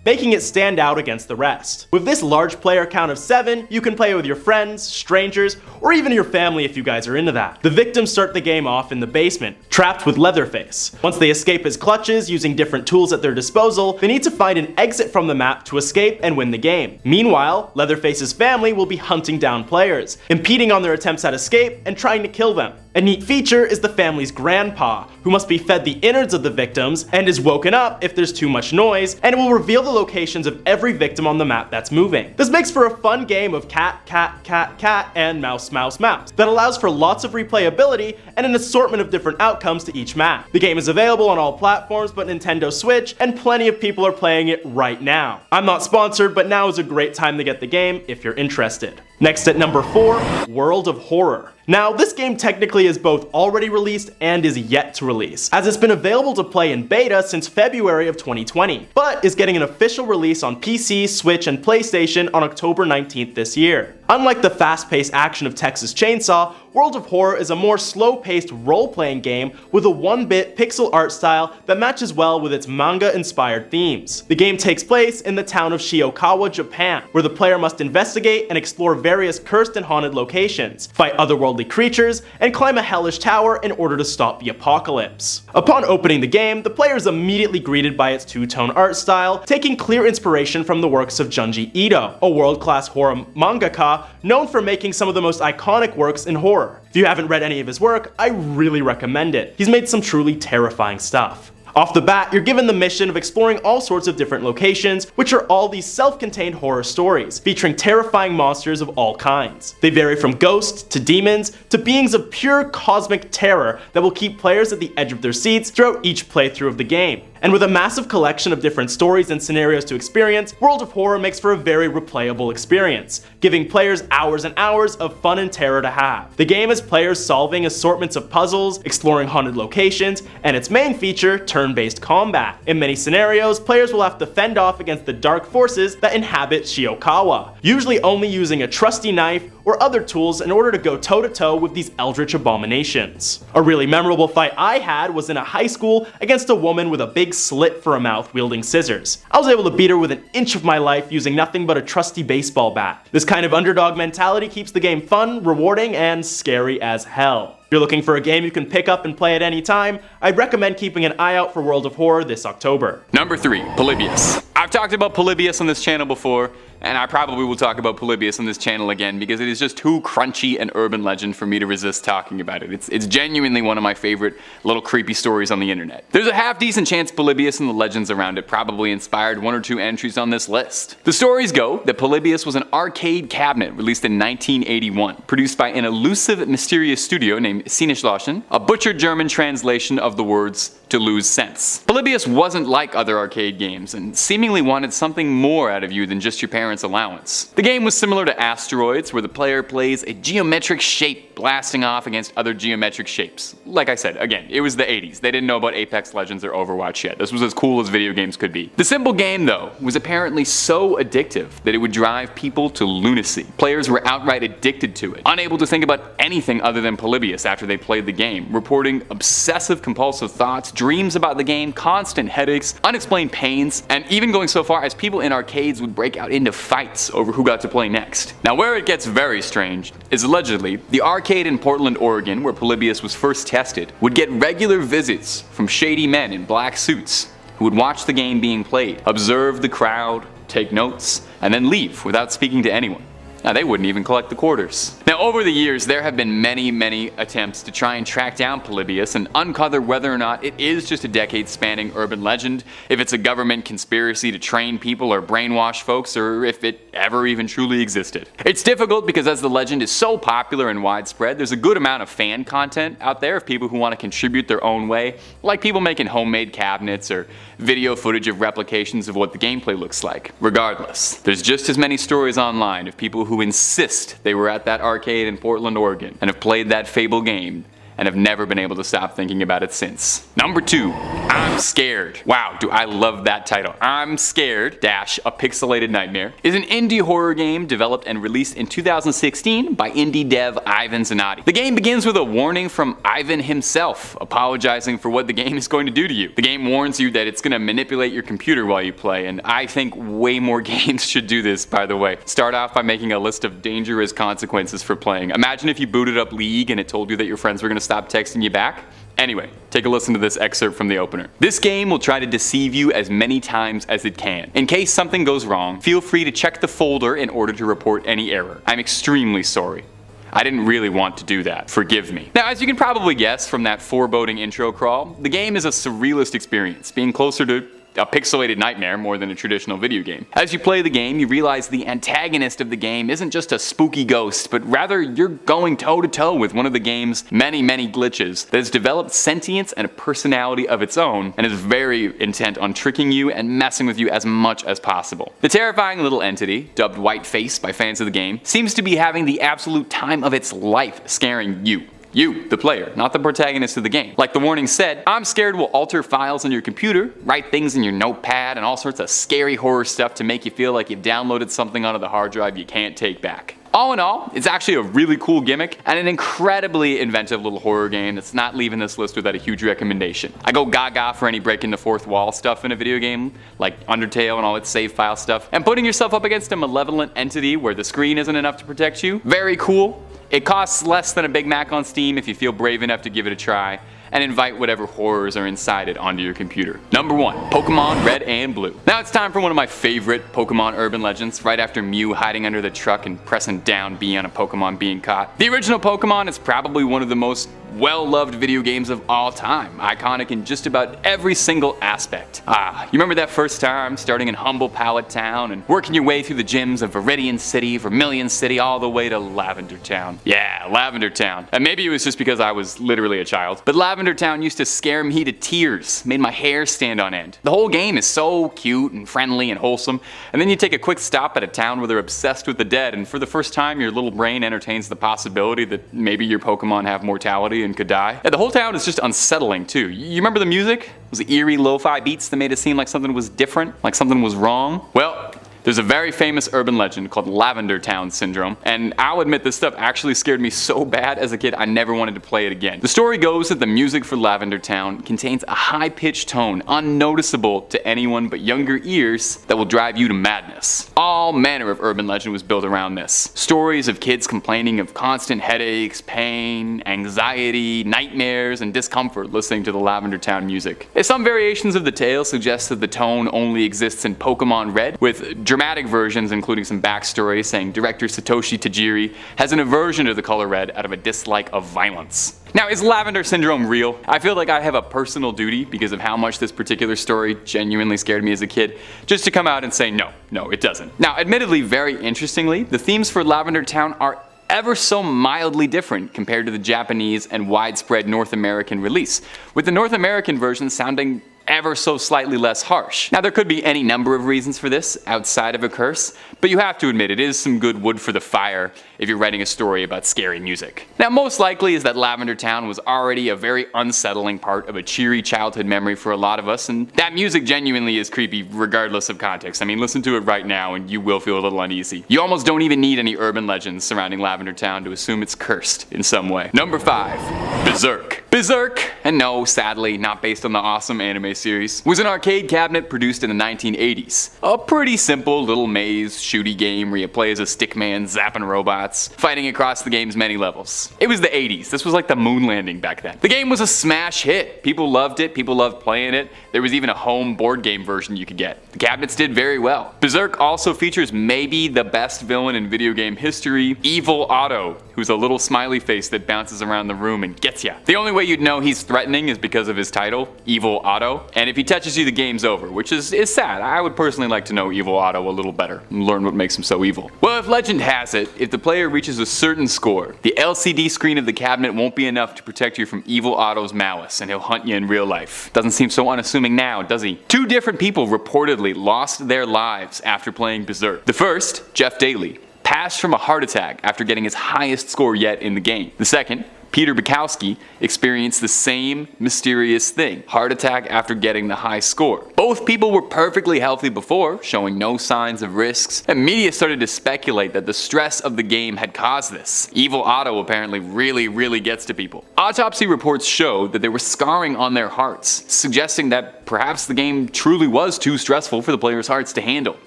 S3: making it stand out against the rest. With this large player count of 7, you can play with your friends, strangers, or even your family if you guys are into that. The victims start the game off in the basement, trapped with Leatherface. Once they escape his clutches using different tools at their disposal, they need to find an exit from the map to escape and win the game. Meanwhile, Leatherface's family will be hunting down players, impeding on their attempts at escape and trying to kill them. A neat feature is the family's grandpa, who must be fed the innards of the victims and is woken up if there's too much noise, and it will reveal the locations of every victim on the map that's moving. This makes for a fun game of cat, cat, cat, cat, and mouse, mouse, mouse that allows for lots of replayability and an assortment of different outcomes to each map. The game is available on all platforms but Nintendo Switch, and plenty of people are playing it right now. I'm not sponsored, but now is a great time to get the game if you're interested. Next at number 4, World of Horror. Now, this game technically is both already released and is yet to release, as it's been available to play in beta since February of 2020, but is getting an official release on PC, Switch, and PlayStation on October 19th this year. Unlike the fast-paced action of Texas Chainsaw, World of Horror is a more slow-paced role-playing game with a 1-bit pixel art style that matches well with its manga-inspired themes. The game takes place in the town of Shiokawa, Japan, where the player must investigate and explore various cursed and haunted locations, fight otherworldly creatures, and climb a hellish tower in order to stop the apocalypse. Upon opening the game, the player is immediately greeted by its two-tone art style, taking clear inspiration from the works of Junji Ito, a world-class horror mangaka known for making some of the most iconic works in horror. If you haven't read any of his work, I really recommend it. He's made some truly terrifying stuff. Off the bat, you're given the mission of exploring all sorts of different locations, which are all these self-contained horror stories, featuring terrifying monsters of all kinds. They vary from ghosts to demons to beings of pure cosmic terror that will keep players at the edge of their seats throughout each playthrough of the game. And with a massive collection of different stories and scenarios to experience, World of Horror makes for a very replayable experience, giving players hours and hours of fun and terror to have. The game has players solving assortments of puzzles, exploring haunted locations, and its main feature, turn-based combat. In many scenarios, players will have to fend off against the dark forces that inhabit Shiokawa, usually only using a trusty knife or other tools in order to go toe-to-toe with these eldritch abominations. A really memorable fight I had was in a high school against a woman with a big slit for a mouth wielding scissors. I was able to beat her with an inch of my life using nothing but a trusty baseball bat. This kind of underdog mentality keeps the game fun, rewarding, and scary as hell. If you're looking for a game you can pick up and play at any time, I'd recommend keeping an eye out for World of Horror this October.
S1: Number 3, Polybius. I've talked about Polybius on this channel before, and I probably will talk about Polybius on this channel again because it is just too crunchy an urban legend for me to resist talking about it. It's genuinely one of my favorite little creepy stories on the internet. There's a half-decent chance Polybius and the legends around it probably inspired one or two entries on this list. The stories go that Polybius was an arcade cabinet released in 1981, produced by an elusive, mysterious studio named Sinneschlossen, a butchered German translation of the words to lose sense. Polybius wasn't like other arcade games and seemingly wanted something more out of you than just your parents' allowance. The game was similar to Asteroids, where the player plays a geometric shape blasting off against other geometric shapes. Like I said, again, it was the 80s. They didn't know about Apex Legends or Overwatch yet. This was as cool as video games could be. The simple game, though, was apparently so addictive that it would drive people to lunacy. Players were outright addicted to it, unable to think about anything other than Polybius after they played the game, reporting obsessive compulsive thoughts, dreams about the game, constant headaches, unexplained pains, and even going so far as people in arcades would break out into fights over who got to play next. Now, where it gets very strange is allegedly the arcade in Portland, Oregon, where Polybius was first tested, would get regular visits from shady men in black suits who would watch the game being played, observe the crowd, take notes, and then leave without speaking to anyone. Now, they wouldn't even collect the quarters. Now, over the years, there have been many attempts to try and track down Polybius and uncover whether or not it is just a decade-spanning urban legend, if it's a government conspiracy to train people or brainwash folks, or if it ever even truly existed. It's difficult because as the legend is so popular and widespread, there's a good amount of fan content out there of people who want to contribute their own way, like people making homemade cabinets or video footage of replications of what the gameplay looks like. Regardless, there's just as many stories online of people who insist they were at that arcade in Portland, Oregon, and have played that fable game and have never been able to stop thinking about it since. Number 2, I'm Scared. Wow, do I love that title. I'm Scared, a Pixelated Nightmare, is an indie horror game developed and released in 2016 by indie dev Ivan Zanotti. The game begins with a warning from Ivan himself, apologizing for what the game is going to do to you. The game warns you that it's going to manipulate your computer while you play, and I think way more games should do this, by the way. Start off by making a list of dangerous consequences for playing. Imagine if you booted up League and it told you that your friends were going to stop texting you back. Anyway, take a listen to this excerpt from the opener. This game will try to deceive you as many times as it can. In case something goes wrong, feel free to check the folder in order to report any error. I'm extremely sorry. I didn't really want to do that. Forgive me. Now, as you can probably guess from that foreboding intro crawl, the game is a surrealist experience, being closer to a pixelated nightmare more than a traditional video game. As you play the game, you realize the antagonist of the game isn't just a spooky ghost, but rather you're going toe-to-toe with one of the game's many glitches that has developed sentience and a personality of its own, and is very intent on tricking you and messing with you as much as possible. The terrifying little entity, dubbed White Face by fans of the game, seems to be having the absolute time of its life scaring you. You, the player, not the protagonist of the game. Like the warning said, I'm Scared will alter files on your computer, write things in your notepad, and all sorts of scary horror stuff to make you feel like you've downloaded something onto the hard drive you can't take back. All in all, it's actually a really cool gimmick and an incredibly inventive little horror game that's not leaving this list without a huge recommendation. I go gaga for any breaking the fourth wall stuff in a video game, like Undertale and all its save file stuff, and putting yourself up against a malevolent entity where the screen isn't enough to protect you. Very cool. It costs less than a Big Mac on Steam if you feel brave enough to give it a try, and invite whatever horrors are inside it onto your computer. Number 1, Pokémon Red and Blue. Now it's time for one of my favorite Pokémon urban legends, right after Mew hiding under the truck and pressing down B on a Pokémon being caught. The original Pokémon is probably one of the most well-loved video games of all time, iconic in just about every single aspect. You remember that first time starting in humble Pallet Town and working your way through the gyms of Viridian City, Vermilion City, all the way to Lavender Town? Yeah, Lavender Town. And maybe it was just because I was literally a child, but Lavender Town used to scare me to tears, made my hair stand on end. The whole game is so cute and friendly and wholesome, and then you take a quick stop at a town where they're obsessed with the dead, and for the first time your little brain entertains the possibility that maybe your Pokemon have mortality and could die. And the whole town is just unsettling too. You remember the music? Those eerie lo-fi beats that made it seem like something was different, like something was wrong? Well, there's a very famous urban legend called Lavender Town Syndrome, and I'll admit this stuff actually scared me so bad as a kid I never wanted to play it again. The story goes that the music for Lavender Town contains a high-pitched tone unnoticeable to anyone but younger ears that will drive you to madness. All manner of urban legend was built around this. Stories of kids complaining of constant headaches, pain, anxiety, nightmares, and discomfort listening to the Lavender Town music. Some variations of the tale suggest that the tone only exists in Pokémon Red, with dramatic versions including some backstory saying director Satoshi Tajiri has an aversion to the color red out of a dislike of violence. Now, is Lavender Syndrome real? I feel like I have a personal duty, because of how much this particular story genuinely scared me as a kid, just to come out and say no, it doesn't. Now, admittedly, very interestingly, the themes for Lavender Town are ever so mildly different compared to the Japanese and widespread North American release, with the North American version sounding ever so slightly less harsh. Now, there could be any number of reasons for this outside of a curse, but you have to admit it is some good wood for the fire if you're writing a story about scary music. Now, most likely is that Lavender Town was already a very unsettling part of a cheery childhood memory for a lot of us, and that music genuinely is creepy regardless of context. I mean, listen to it right now and you will feel a little uneasy. You almost don't even need any urban legends surrounding Lavender Town to assume it's cursed in some way. Number 5. Berserk. Berserk, and no, sadly, not based on the awesome anime series, was an arcade cabinet produced in the 1980s. A pretty simple little maze shooty game where you play as a stickman zapping robots, fighting across the game's many levels. It was the 80s, this was like the moon landing back then. The game was a smash hit, people loved it, people loved playing it, there was even a home board game version you could get. The cabinets did very well. Berserk also features maybe the best villain in video game history, Evil Otto, who's a little smiley face that bounces around the room and gets ya. The only way you'd know he's threatening is because of his title, Evil Otto, and if he touches you the game's over, which is sad. I would personally like to know Evil Otto a little better and learn what makes him so evil. Well, if legend has it, if the player reaches a certain score, the LCD screen of the cabinet won't be enough to protect you from Evil Otto's malice, and he'll hunt you in real life. Doesn't seem so unassuming now, does he? 2 different people reportedly lost their lives after playing Berserk. The first, Jeff Daly, passed from a heart attack after getting his highest score yet in the game. The second, Peter Bukowski, experienced the same mysterious thing, heart attack after getting the high score. Both people were perfectly healthy before, showing no signs of risks, and media started to speculate that the stress of the game had caused this. Evil Otto apparently really gets to people. Autopsy reports showed that there was scarring on their hearts, suggesting that perhaps the game truly was too stressful for the players' hearts to handle.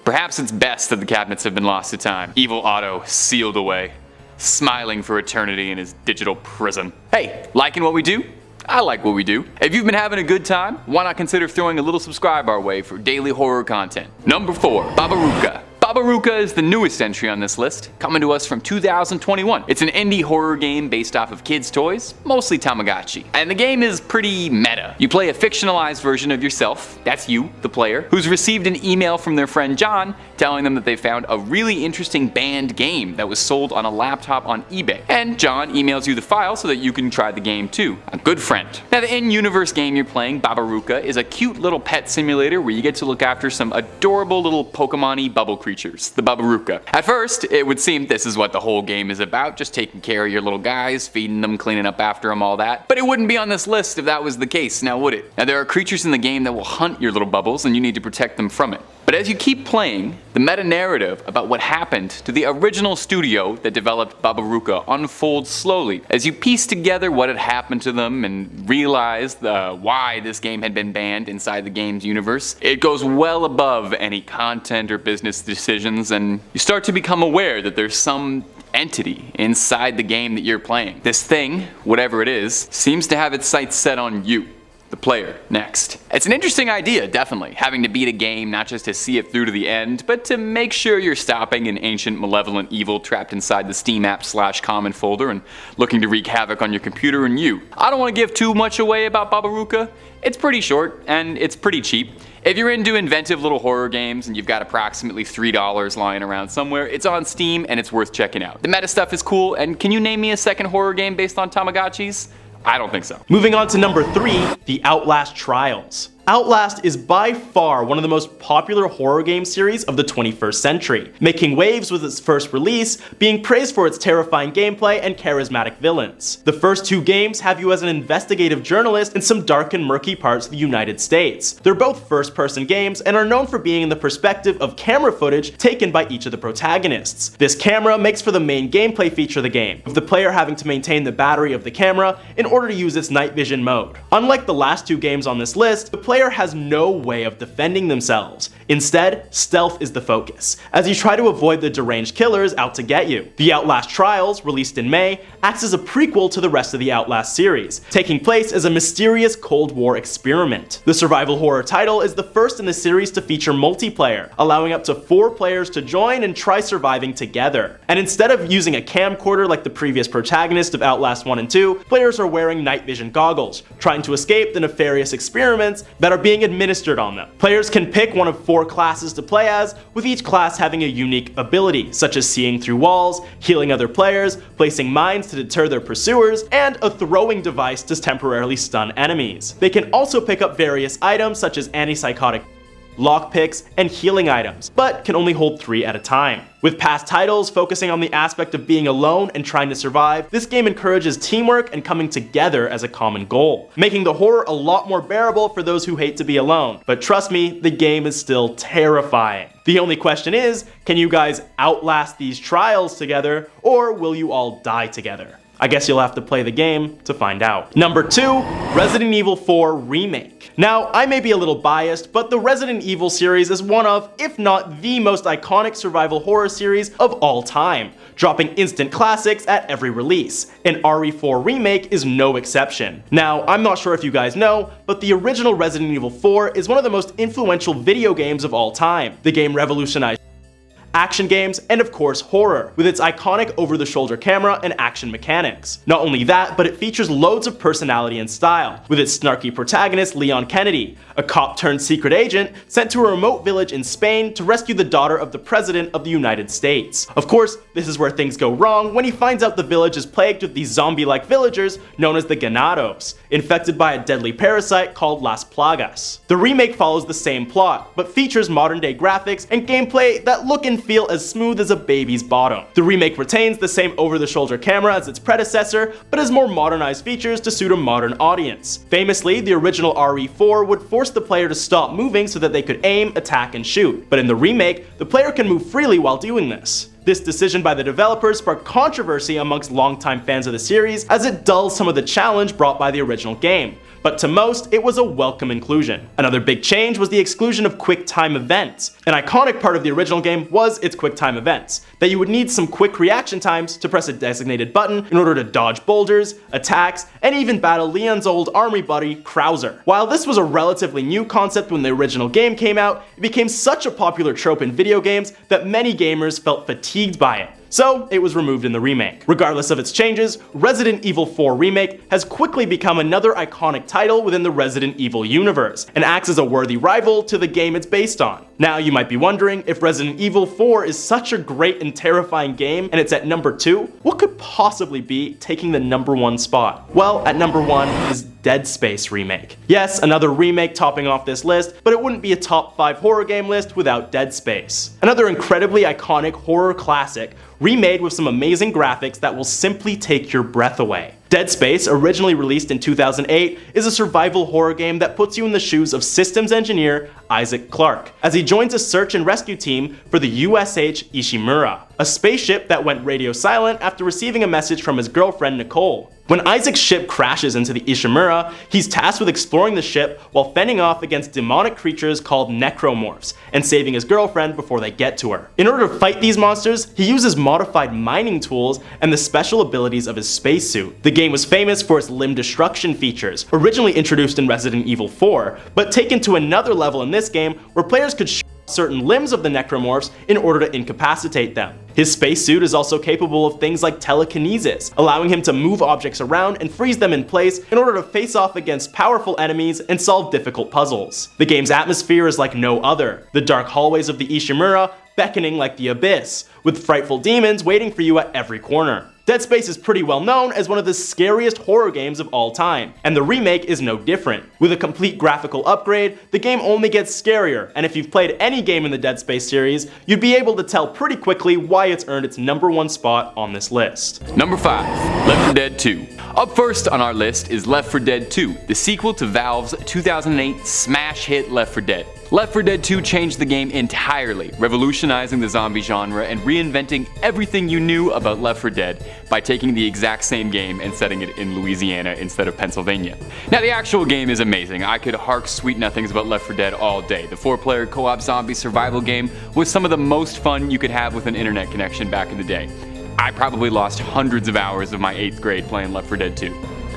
S1: Perhaps it's best that the cabinets have been lost to time. Evil Otto sealed away, smiling for eternity in his digital prison. Hey, liking what we do? I like what we do. If you've been having a good time, why not consider throwing a little subscribe our way for daily horror content. Number 4, Babara. Babara is the newest entry on this list, coming to us from 2021. It's an indie horror game based off of kids' toys, mostly Tamagotchi. And the game is pretty meta. You play a fictionalized version of yourself, that's you, the player, who's received an email from their friend John telling them that they found a really interesting banned game that was sold on a laptop on eBay. And John emails you the file so that you can try the game too. A good friend. Now, the in-universe game you're playing, Babara, is a cute little pet simulator where you get to look after some adorable little Pokemon-y bubble creatures, the Babara. At first, it would seem this is what the whole game is about, just taking care of your little guys, feeding them, cleaning up after them, all that. But it wouldn't be on this list if that was the case, now would it? Now, there are creatures in the game that will hunt your little bubbles and you need to protect them from it. But as you keep playing, the meta-narrative about what happened to the original studio that developed Babara unfolds slowly as you piece together what had happened to them and realize why this game had been banned inside the game's universe. It goes well above any content or business decisions, and you start to become aware that there's some entity inside the game that you're playing. This thing, whatever it is, seems to have its sights set on you. the player next. It's an interesting idea, definitely, having to beat a game not just to see it through to the end, but to make sure you're stopping an ancient malevolent evil trapped inside the Steam app/common folder and looking to wreak havoc on your computer and you. I don't want to give too much away about Babara. It's pretty short and it's pretty cheap. If you're into inventive little horror games and you've got approximately $3 lying around somewhere, it's on Steam and it's worth checking out. The meta stuff is cool, and can you name me a second horror game based on Tamagotchis? I don't think so.
S3: Moving on to number 3, the Outlast Trials. Outlast is by far one of the most popular horror game series of the 21st century, making waves with its first release, being praised for its terrifying gameplay and charismatic villains. The first 2 games have you as an investigative journalist in some dark and murky parts of the United States. They're both first-person games and are known for being in the perspective of camera footage taken by each of the protagonists. This camera makes for the main gameplay feature of the game, with the player having to maintain the battery of the camera in order to use its night vision mode. Unlike the last 2 games on this list, the player has no way of defending themselves. Instead, stealth is the focus, as you try to avoid the deranged killers out to get you. The Outlast Trials, released in May, acts as a prequel to the rest of the Outlast series, taking place as a mysterious Cold War experiment. The survival horror title is the first in the series to feature multiplayer, allowing up to 4 players to join and try surviving together. And instead of using a camcorder like the previous protagonist of Outlast 1 and 2, players are wearing night vision goggles, trying to escape the nefarious experiments that are being administered on them. Players can pick one of 4 classes to play as, with each class having a unique ability, such as seeing through walls, healing other players, placing mines to deter their pursuers, and a throwing device to temporarily stun enemies. They can also pick up various items such as antipsychotic, lockpicks, and healing items, but can only hold 3 at a time. With past titles focusing on the aspect of being alone and trying to survive, this game encourages teamwork and coming together as a common goal, making the horror a lot more bearable for those who hate to be alone. But trust me, the game is still terrifying. The only question is, can you guys outlast these trials together, or will you all die together? I guess you'll have to play the game to find out. Number 2, Resident Evil 4 Remake. Now, I may be a little biased, but the Resident Evil series is one of, if not the most iconic survival horror series of all time, dropping instant classics at every release, and RE4 Remake is no exception. Now, I'm not sure if you guys know, but the original Resident Evil 4 is one of the most influential video games of all time. The game revolutionized action games, and of course horror, with its iconic over-the-shoulder camera and action mechanics. Not only that, but it features loads of personality and style, with its snarky protagonist Leon Kennedy, a cop-turned-secret agent sent to a remote village in Spain to rescue the daughter of the President of the United States. Of course, this is where things go wrong when he finds out the village is plagued with these zombie-like villagers known as the Ganados, infected by a deadly parasite called Las Plagas. The remake follows the same plot, but features modern-day graphics and gameplay that look and feel as smooth as a baby's bottom. The remake retains the same over-the-shoulder camera as its predecessor, but has more modernized features to suit a modern audience. Famously, the original RE4 would force the player to stop moving so that they could aim, attack, and shoot. But in the remake, the player can move freely while doing this. This decision by the developers sparked controversy amongst longtime fans of the series, as it dulls some of the challenge brought by the original game. But to most, it was a welcome inclusion. Another big change was the exclusion of quick time events. An iconic part of the original game was its quick time events, that you would need some quick reaction times to press a designated button in order to dodge boulders, attacks, and even battle Leon's old army buddy, Krauser. While this was a relatively new concept when the original game came out, it became such a popular trope in video games that many gamers felt fatigued by it. So it was removed in the remake. Regardless of its changes, Resident Evil 4 Remake has quickly become another iconic title within the Resident Evil universe, and acts as a worthy rival to the game it's based on. Now you might be wondering, if Resident Evil 4 is such a great and terrifying game and it's at number 2, what could possibly be taking the number 1 spot? Well, at number 1 is Dead Space Remake. Yes, another remake topping off this list, but it wouldn't be a top 5 horror game list without Dead Space. Another incredibly iconic horror classic, remade with some amazing graphics that will simply take your breath away. Dead Space, originally released in 2008, is a survival horror game that puts you in the shoes of systems engineer Isaac Clarke, as he joins a search and rescue team for the USH Ishimura. a spaceship that went radio silent after receiving a message from his girlfriend Nicole. When Isaac's ship crashes into the Ishimura, he's tasked with exploring the ship while fending off against demonic creatures called necromorphs and saving his girlfriend before they get to her. In order to fight these monsters, he uses modified mining tools and the special abilities of his spacesuit. The game was famous for its limb destruction features, originally introduced in Resident Evil 4, but taken to another level in this game where players could certain limbs of the necromorphs in order to incapacitate them. His spacesuit is also capable of things like telekinesis, allowing him to move objects around and freeze them in place in order to face off against powerful enemies and solve difficult puzzles. The game's atmosphere is like no other, the dark hallways of the Ishimura beckoning like the abyss, with frightful demons waiting for you at every corner. Dead Space is pretty well known as one of the scariest horror games of all time, and the remake is no different. With a complete graphical upgrade, the game only gets scarier, and if you've played any game in the Dead Space series, you'd be able to tell pretty quickly why it's earned its #1 spot on this list.
S1: Number 5. Left 4 Dead 2. Up first on our list is Left 4 Dead 2, the sequel to Valve's 2008 smash hit Left 4 Dead. Left 4 Dead 2 changed the game entirely, revolutionizing the zombie genre and reinventing everything you knew about Left 4 Dead by taking the exact same game and setting it in Louisiana instead of Pennsylvania. Now the actual game is amazing. I could hark sweet nothings about Left 4 Dead all day. The 4-player co-op zombie survival game was some of the most fun you could have with an internet connection back in the day. I probably lost hundreds of hours of my 8th grade playing Left 4 Dead 2.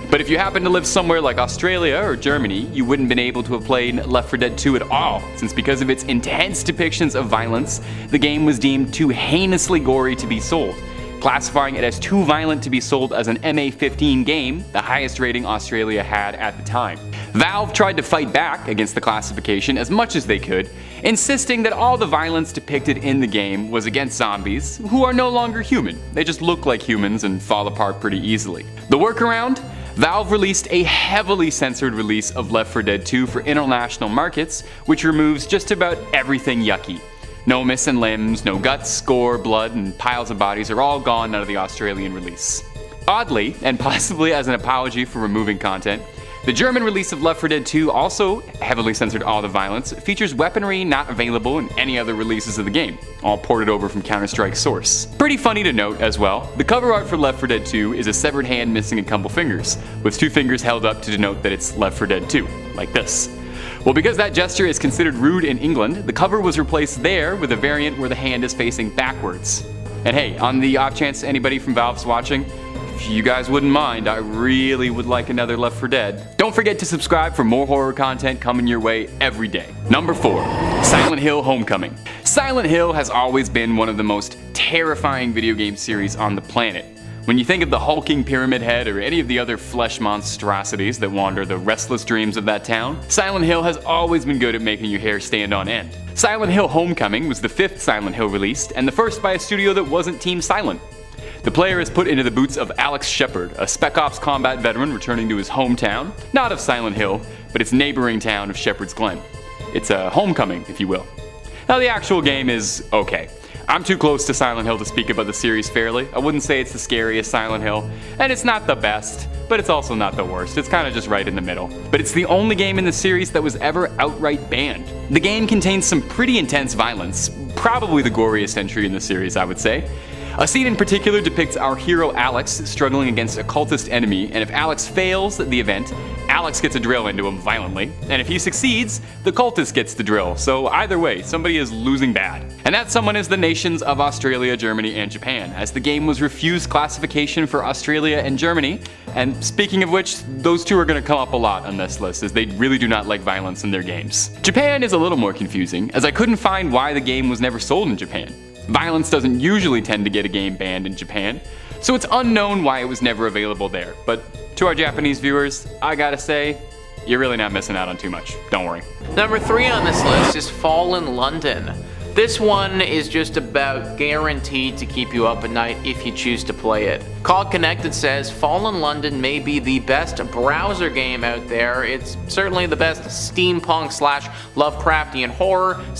S1: But if you happen to live somewhere like Australia or Germany, you wouldn't been able to have played Left 4 Dead 2 at all, since because of its intense depictions of violence, the game was deemed too heinously gory to be sold, classifying it as too violent to be sold as an MA-15 game, the highest rating Australia had at the time. Valve tried to fight back against the classification as much as they could, insisting that all the violence depicted in the game was against zombies, who are no longer human. They just look like humans and fall apart pretty easily. The workaround? Valve released a heavily censored release of Left 4 Dead 2 for international markets, which removes just about everything yucky. No missing limbs, no guts, gore, blood, and piles of bodies are all gone out of the Australian release. Oddly, and possibly as an apology for removing content, the German release of Left 4 Dead 2 also heavily censored all the violence, features weaponry not available in any other releases of the game, all ported over from Counter-Strike's source. Pretty funny to note as well, the cover art for Left 4 Dead 2 is a severed hand missing a couple fingers, with 2 fingers held up to denote that it's Left 4 Dead 2, like this. Well, because that gesture is considered rude in England, the cover was replaced there with a variant where the hand is facing backwards. And hey, on the off chance anybody from Valve's watching, if you guys wouldn't mind, I really would like another Left 4 Dead. Don't forget to subscribe for more horror content coming your way every day. Number 4. Silent Hill Homecoming. Silent Hill has always been one of the most terrifying video game series on the planet. When you think of the hulking Pyramid Head or any of the other flesh monstrosities that wander the restless dreams of that town, Silent Hill has always been good at making your hair stand on end. Silent Hill Homecoming was the 5th Silent Hill released, and the first by a studio that wasn't Team Silent. The player is put into the boots of Alex Shepard, a Spec Ops combat veteran returning to his hometown, not of Silent Hill, but its neighboring town of Shepherd's Glen. It's a homecoming, if you will. Now the actual game is okay. I'm too close to Silent Hill to speak about the series fairly. I wouldn't say it's the scariest Silent Hill, and it's not the best, but it's also not the worst. It's kind of just right in the middle. But it's the only game in the series that was ever outright banned. The game contains some pretty intense violence, probably the goriest entry in the series, I would say. A scene in particular depicts our hero Alex struggling against a cultist enemy, and if Alex fails the event, Alex gets a drill into him violently, and if he succeeds, the cultist gets the drill, so either way, somebody is losing bad. And that someone is the nations of Australia, Germany, and Japan, as the game was refused classification for Australia and Germany, and speaking of which, those two are going to come up a lot on this list, as they really do not like violence in their games. Japan is a little more confusing, as I couldn't find why the game was never sold in Japan. Violence doesn't usually tend to get a game banned in Japan, so it's unknown why it was never available there. But to our Japanese viewers, I gotta say, you're really not missing out on too much. Don't worry.
S2: Number 3 on this list is Fallen London. This one is just about guaranteed to keep you up at night if you choose to play it. Called Connected says, Fallen London may be the best browser game out there. It's certainly the best steampunk / Lovecraftian horror /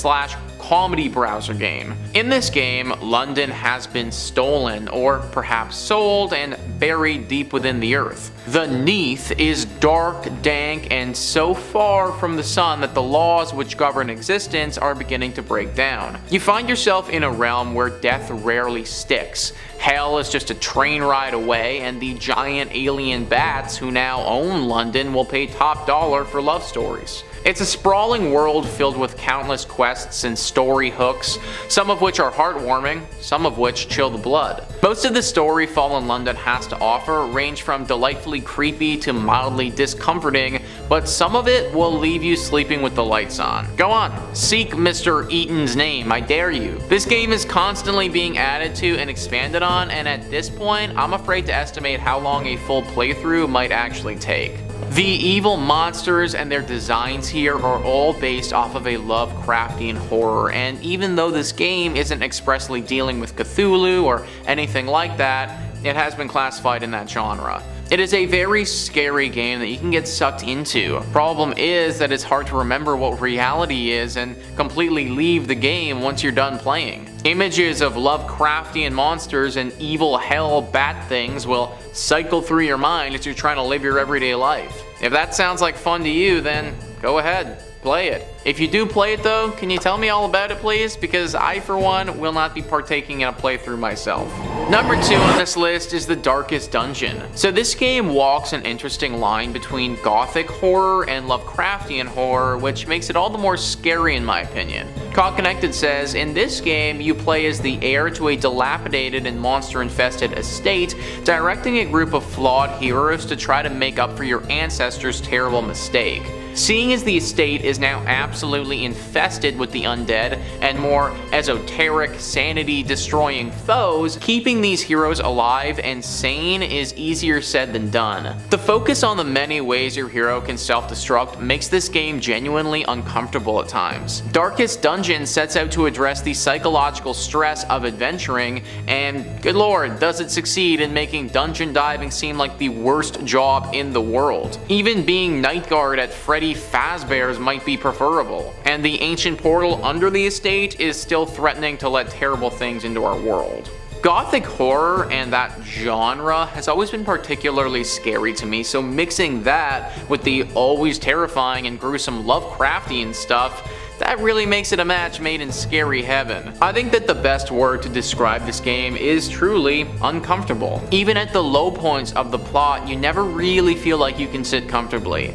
S2: comedy browser game. In this game, London has been stolen, or perhaps sold, and buried deep within the earth. The Neath is dark, dank, and so far from the sun that the laws which govern existence are beginning to break down. You find yourself in a realm where death rarely sticks. Hell is just a train ride away, and the giant alien bats who now own London will pay top dollar for love stories. It's a sprawling world filled with countless quests and story hooks, some of which are heartwarming, some of which chill the blood. Most of the story Fallen London has to offer range from delightfully creepy to mildly discomforting, but some of it will leave you sleeping with the lights on. Go on, seek Mr. Eaton's name, I dare you. This game is constantly being added to and expanded on, and at this point, I'm afraid to estimate how long a full playthrough might actually take. The evil monsters and their designs here are all based off of a Lovecraftian horror, and even though this game isn't expressly dealing with Cthulhu or anything like that, it has been classified in that genre. It is a very scary game that you can get sucked into. Problem is that it's hard to remember what reality is and completely leave the game once you're done playing. Images of Lovecraftian monsters and evil hell bat things will cycle through your mind as you're trying to live your everyday life. If that sounds like fun to you, then go ahead, play it. If you do play it though, can you tell me all about it please? Because I for one will not be partaking in a playthrough myself. Number 2 on this list is The Darkest Dungeon. So this game walks an interesting line between gothic horror and Lovecraftian horror, which makes it all the more scary in my opinion. Cog Connected says, in this game you play as the heir to a dilapidated and monster-infested estate, directing a group of flawed heroes to try to make up for your ancestors' terrible mistake. Seeing as the estate is now absolutely infested with the undead and more esoteric, sanity-destroying foes, keeping these heroes alive and sane is easier said than done. The focus on the many ways your hero can self-destruct makes this game genuinely uncomfortable at times. Darkest Dungeon sets out to address the psychological stress of adventuring, and good lord, does it succeed in making dungeon diving seem like the worst job in the world. Even being night guard at Freddy Fazbear's might be preferable, and the ancient portal under the estate is still threatening to let terrible things into our world. Gothic horror and that genre has always been particularly scary to me, so mixing that with the always terrifying and gruesome Lovecraftian stuff, that really makes it a match made in scary heaven. I think that the best word to describe this game is truly uncomfortable. Even at the low points of the plot, you never really feel like you can sit comfortably.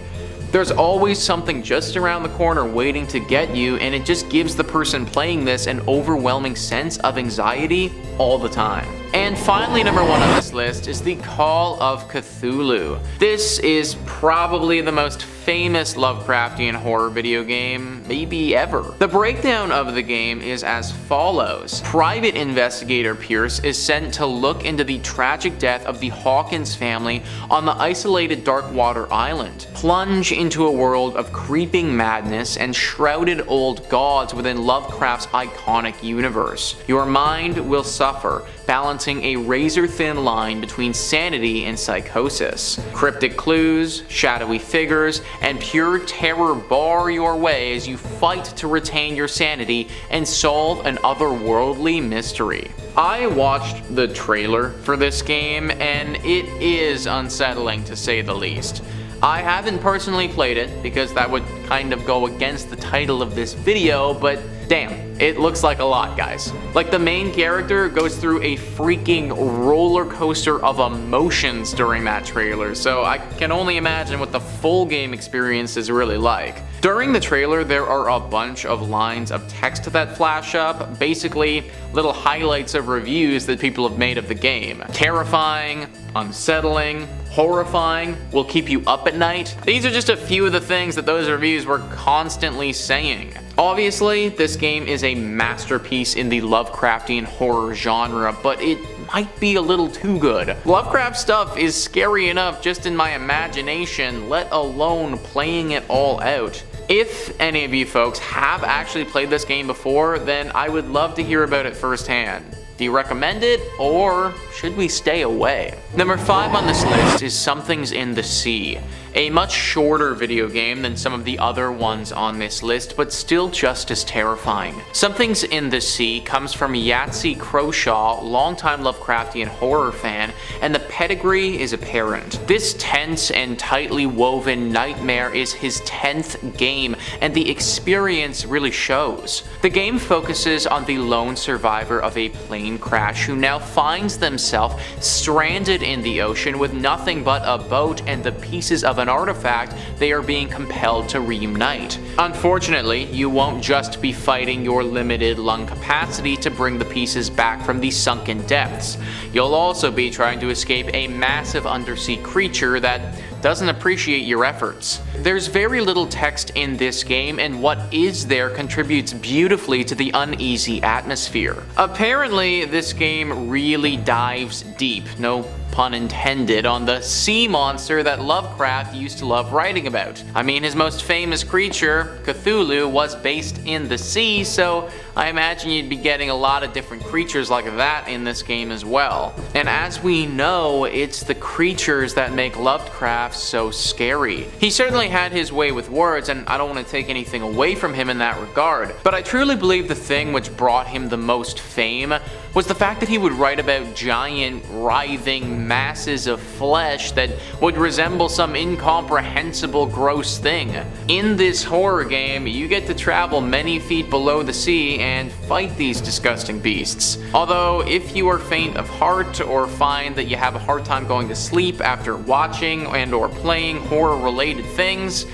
S2: There's always something just around the corner waiting to get you, and it just gives the person playing this an overwhelming sense of anxiety all the time. And finally, number 1 on this list is the Call of Cthulhu. This is probably the most famous Lovecraftian horror video game maybe ever. The breakdown of the game is as follows. Private investigator Pierce is sent to look into the tragic death of the Hawkins family on the isolated Darkwater Island. Plunge into a world of creeping madness and shrouded old gods within Lovecraft's iconic universe. Your mind will suffer, balancing a razor-thin line between sanity and psychosis. Cryptic clues, shadowy figures, and pure terror bar your way as you fight to retain your sanity and solve an otherworldly mystery. I watched the trailer for this game, and it is unsettling to say the least. I haven't personally played it because that would kind of go against the title of this video, but damn, it looks like a lot, guys. Like, the main character goes through a freaking roller coaster of emotions during that trailer, so I can only imagine what the full game experience is really like. During the trailer, there are a bunch of lines of text that flash up, basically little highlights of reviews that people have made of the game. Terrifying, unsettling, horrifying, will keep you up at night. These are just a few of the things that those reviews were constantly saying. Obviously, this game is a masterpiece in the Lovecraftian horror genre, but it might be a little too good. Lovecraft stuff is scary enough just in my imagination, let alone playing it all out. If any of you folks have actually played this game before, then I would love to hear about it firsthand. Do you recommend it, or should we stay away? Number 5 on this list is Something's in the Sea, A much shorter video game than some of the other ones on this list, but still just as terrifying. Something's in the Sea comes from Yahtzee Croshaw, longtime Lovecraftian horror fan, and the pedigree is apparent. This tense and tightly woven nightmare is his 10th game, and the experience really shows. The game focuses on the lone survivor of a plane crash who now finds themselves stranded in the ocean with nothing but a boat and the pieces of an artifact they are being compelled to reunite. Unfortunately, you won't just be fighting your limited lung capacity to bring the pieces back from the sunken depths. You'll also be trying to escape a massive undersea creature that doesn't appreciate your efforts. There's very little text in this game, and what is there contributes beautifully to the uneasy atmosphere. Apparently, this game really dives deep, no pun intended, on the sea monster that Lovecraft used to love writing about. I mean, his most famous creature, Cthulhu, was based in the sea, so I imagine you'd be getting a lot of different creatures like that in this game as well. And as we know, it's the creatures that make Lovecraft so scary. He certainly had his way with words, and I don't want to take anything away from him in that regard, but I truly believe the thing which brought him the most fame was the fact that he would write about giant, writhing masses of flesh that would resemble some incomprehensible, gross thing. In this horror game, you get to travel many feet below the sea and fight these disgusting beasts. Although, if you are faint of heart or find that you have a hard time going to sleep after watching and or playing horror-related things,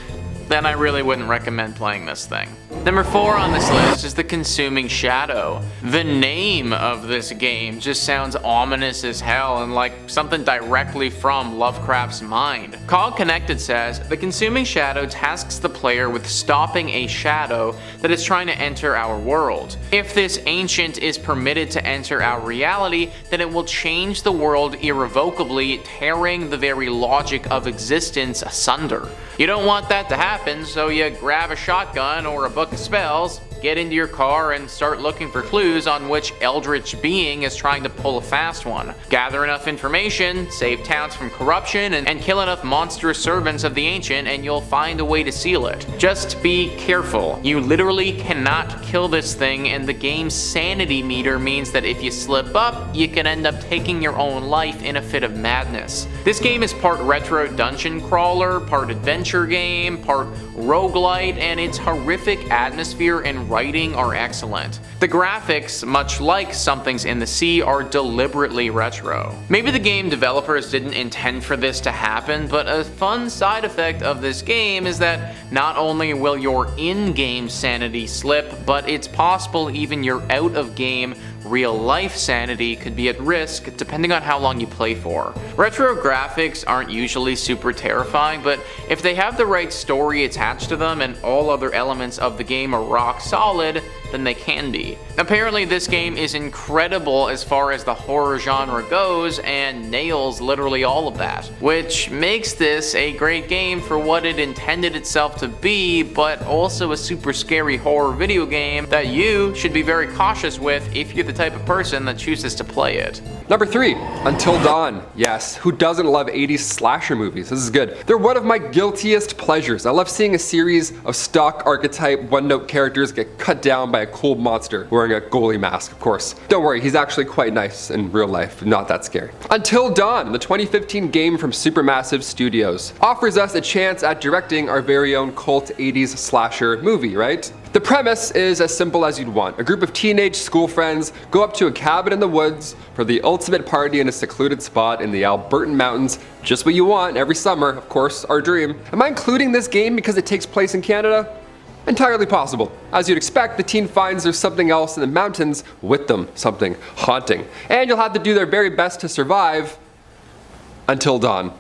S2: then I really wouldn't recommend playing this thing. Number 4 on this list is The Consuming Shadow. The name of this game just sounds ominous as hell and like something directly from Lovecraft's mind. Cog Connected says, The Consuming Shadow tasks the player with stopping a shadow that is trying to enter our world. If this ancient is permitted to enter our reality, then it will change the world irrevocably, tearing the very logic of existence asunder. You don't want that to happen, so you grab a shotgun or a book of spells, get into your car, and start looking for clues on which eldritch being is trying to pull a fast one. Gather enough information, save towns from corruption, and kill enough monstrous servants of the ancient, and you'll find a way to seal it. Just be careful. You literally cannot kill this thing, and the game's sanity meter means that if you slip up, you can end up taking your own life in a fit of madness. This game is part retro dungeon crawler, part adventure game, part roguelite, and its horrific atmosphere and writing are excellent. The graphics, much like Something's in the Sea, are deliberately retro. Maybe the game developers didn't intend for this to happen, but a fun side effect of this game is that not only will your in-game sanity slip, but it's possible even your out-of-game real-life sanity could be at risk depending on how long you play for. Retro graphics aren't usually super terrifying, but if they have the right story attached to them and all other elements of the game are rock solid, then they can be. Apparently this game is incredible as far as the horror genre goes and nails literally all of that, which makes this a great game for what it intended itself to be, but also a super scary horror video game that you should be very cautious with if you're the type of person that chooses to play it.
S4: Number 3, Until Dawn. Yes, who doesn't love 80s slasher movies? This is good. They're one of my guiltiest pleasures. I love seeing a series of stock archetype one-note characters get cut down by a cool monster wearing a goalie mask, of course. Don't worry, he's actually quite nice in real life, not that scary. Until Dawn, the 2015 game from Supermassive Studios, offers us a chance at directing our very own cult 80s slasher movie, right? The premise is as simple as you'd want. A group of teenage school friends go up to a cabin in the woods for the ultimate party in a secluded spot in the Albertan mountains. Just what you want every summer, of course, our dream. Am I including this game because it takes place in Canada? Entirely possible. As you'd expect, the teen finds there's something else in the mountains with them, something haunting. And you'll have to do their very best to survive until dawn.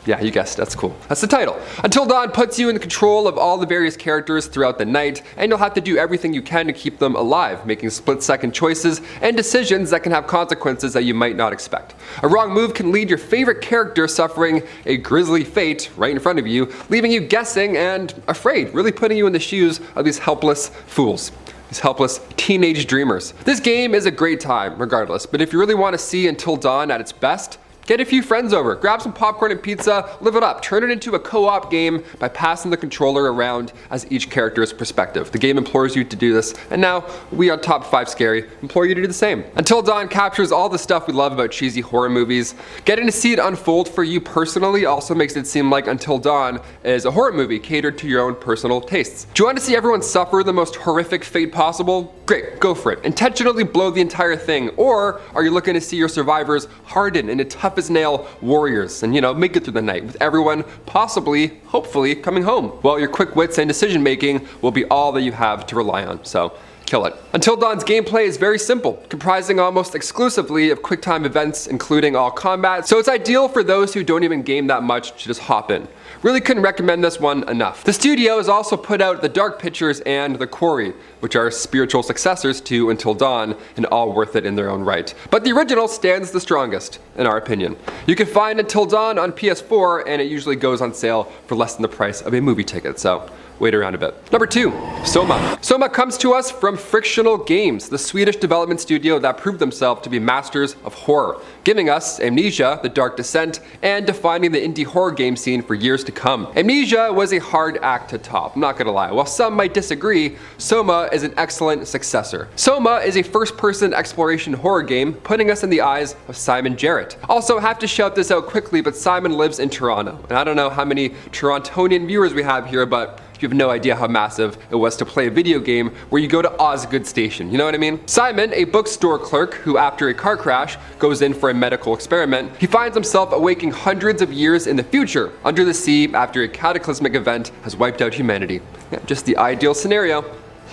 S4: Yeah, you guessed, that's cool. That's the title. Until Dawn puts you in control of all the various characters throughout the night, and you'll have to do everything you can to keep them alive, making split-second choices and decisions that can have consequences that you might not expect. A wrong move can lead your favorite character suffering a grisly fate right in front of you, leaving you guessing and afraid, really putting you in the shoes of these helpless fools. These helpless teenage dreamers. This game is a great time, regardless, but if you really want to see Until Dawn at its best, Get a few friends over, grab some popcorn and pizza, live it up, turn it into a co-op game by passing the controller around as each character's perspective. The game implores you to do this, and now we on Top 5 Scary implore you to do the same. Until Dawn captures all the stuff we love about cheesy horror movies. Getting to see it unfold for you personally also makes it seem like Until Dawn is a horror movie catered to your own personal tastes. Do you want to see everyone suffer the most horrific fate possible? Great, go for it. Intentionally blow the entire thing, or are you looking to see your survivors harden into tough as nail warriors and, make it through the night with everyone possibly, hopefully, coming home? Well, your quick wits and decision making will be all that you have to rely on, so kill it. Until Dawn's gameplay is very simple, comprising almost exclusively of quick-time events, including all combat, so it's ideal for those who don't even game that much to just hop in. Really couldn't recommend this one enough. The studio has also put out The Dark Pictures and The Quarry, which are spiritual successors to Until Dawn, and all worth it in their own right. But the original stands the strongest, in our opinion. You can find Until Dawn on PS4, and it usually goes on sale for less than the price of a movie ticket, so wait around a bit. Number 2, SOMA. SOMA comes to us from Frictional Games, the Swedish development studio that proved themselves to be masters of horror, giving us Amnesia, The Dark Descent, and defining the indie horror game scene for years to come. Amnesia was a hard act to top, I'm not gonna lie. While some might disagree, SOMA is an excellent successor. SOMA is a first-person exploration horror game, putting us in the eyes of Simon Jarrett. Also, have to shout this out quickly, but Simon lives in Toronto, and I don't know how many Torontonian viewers we have here, but you have no idea how massive it was to play a video game where you go to Osgood Station, you know what I mean? Simon, a bookstore clerk who after a car crash goes in for a medical experiment, he finds himself awaking hundreds of years in the future, under the sea after a cataclysmic event has wiped out humanity. Yeah, just the ideal scenario.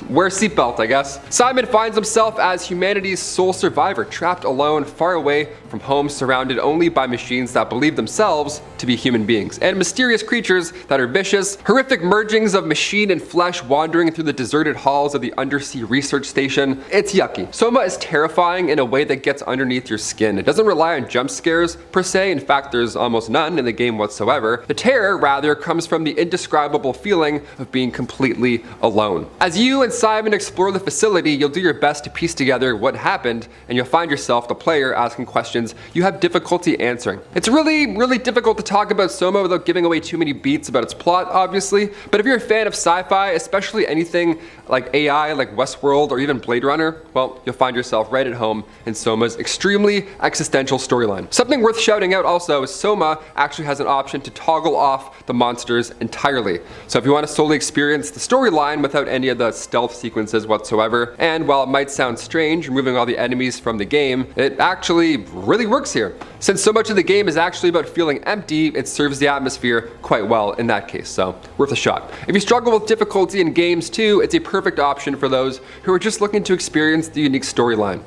S4: Wear a seatbelt, I guess. Simon finds himself as humanity's sole survivor, trapped alone, far away from home, surrounded only by machines that believe themselves to be human beings, and mysterious creatures that are vicious, horrific mergings of machine and flesh wandering through the deserted halls of the undersea research station. It's yucky. SOMA is terrifying in a way that gets underneath your skin. It doesn't rely on jump scares, per se. In fact, there's almost none in the game whatsoever. The terror, rather, comes from the indescribable feeling of being completely alone. As you and Simon explore the facility, you'll do your best to piece together what happened, and you'll find yourself, the player, asking questions you have difficulty answering. It's really difficult to talk about SOMA without giving away too many beats about its plot, obviously, but if you're a fan of sci-fi, especially anything like AI, like Westworld, or even Blade Runner, well, you'll find yourself right at home in SOMA's extremely existential storyline. Something worth shouting out also is SOMA actually has an option to toggle off the monsters entirely. So if you want to solely experience the storyline without any of the stealth sequences whatsoever, and while it might sound strange removing all the enemies from the game, it actually really works here. Since so much of the game is actually about feeling empty, it serves the atmosphere quite well in that case, so worth a shot. If you struggle with difficulty in games too, it's a perfect option for those who are just looking to experience the unique storyline,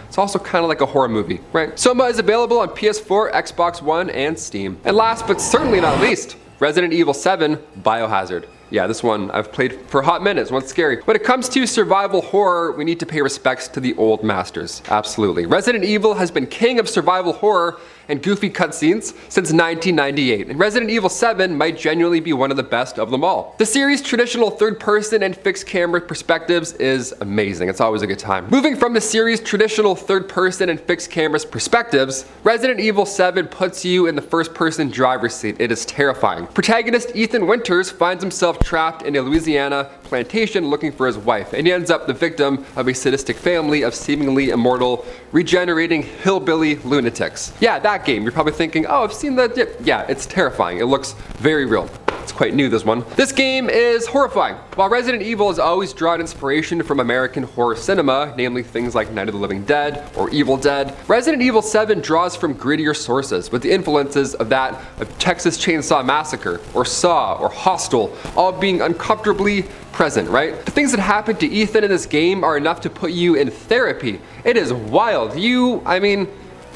S4: It's also kind of like a horror movie, right? SOMA is available on PS4, Xbox One, and Steam. And last but certainly not least, Resident Evil 7 Biohazard. Yeah, this one I've played for a hot minute, one's scary. When it comes to survival horror, we need to pay respects to the old masters, absolutely. Resident Evil has been king of survival horror and goofy cutscenes since 1998, and Resident Evil 7 might genuinely be one of the best of them all. The series' traditional third-person and fixed camera perspectives is amazing, it's always a good time. Moving from the series' traditional third-person and fixed cameras perspectives, Resident Evil 7 puts you in the first-person driver's seat. It is terrifying. Protagonist Ethan Winters finds himself trapped in a Louisiana plantation looking for his wife, and he ends up the victim of a sadistic family of seemingly immortal, regenerating hillbilly lunatics. Yeah, that game. You're probably thinking, oh, I've seen that. Yeah, it's terrifying. It looks very real. It's quite new, this one. This game is horrifying. While Resident Evil has always drawn inspiration from American horror cinema, namely things like Night of the Living Dead or Evil Dead, Resident Evil 7 draws from grittier sources with the influences of that of Texas Chainsaw Massacre or Saw or Hostel, all being uncomfortably present, right? The things that happen to Ethan in this game are enough to put you in therapy. It is wild.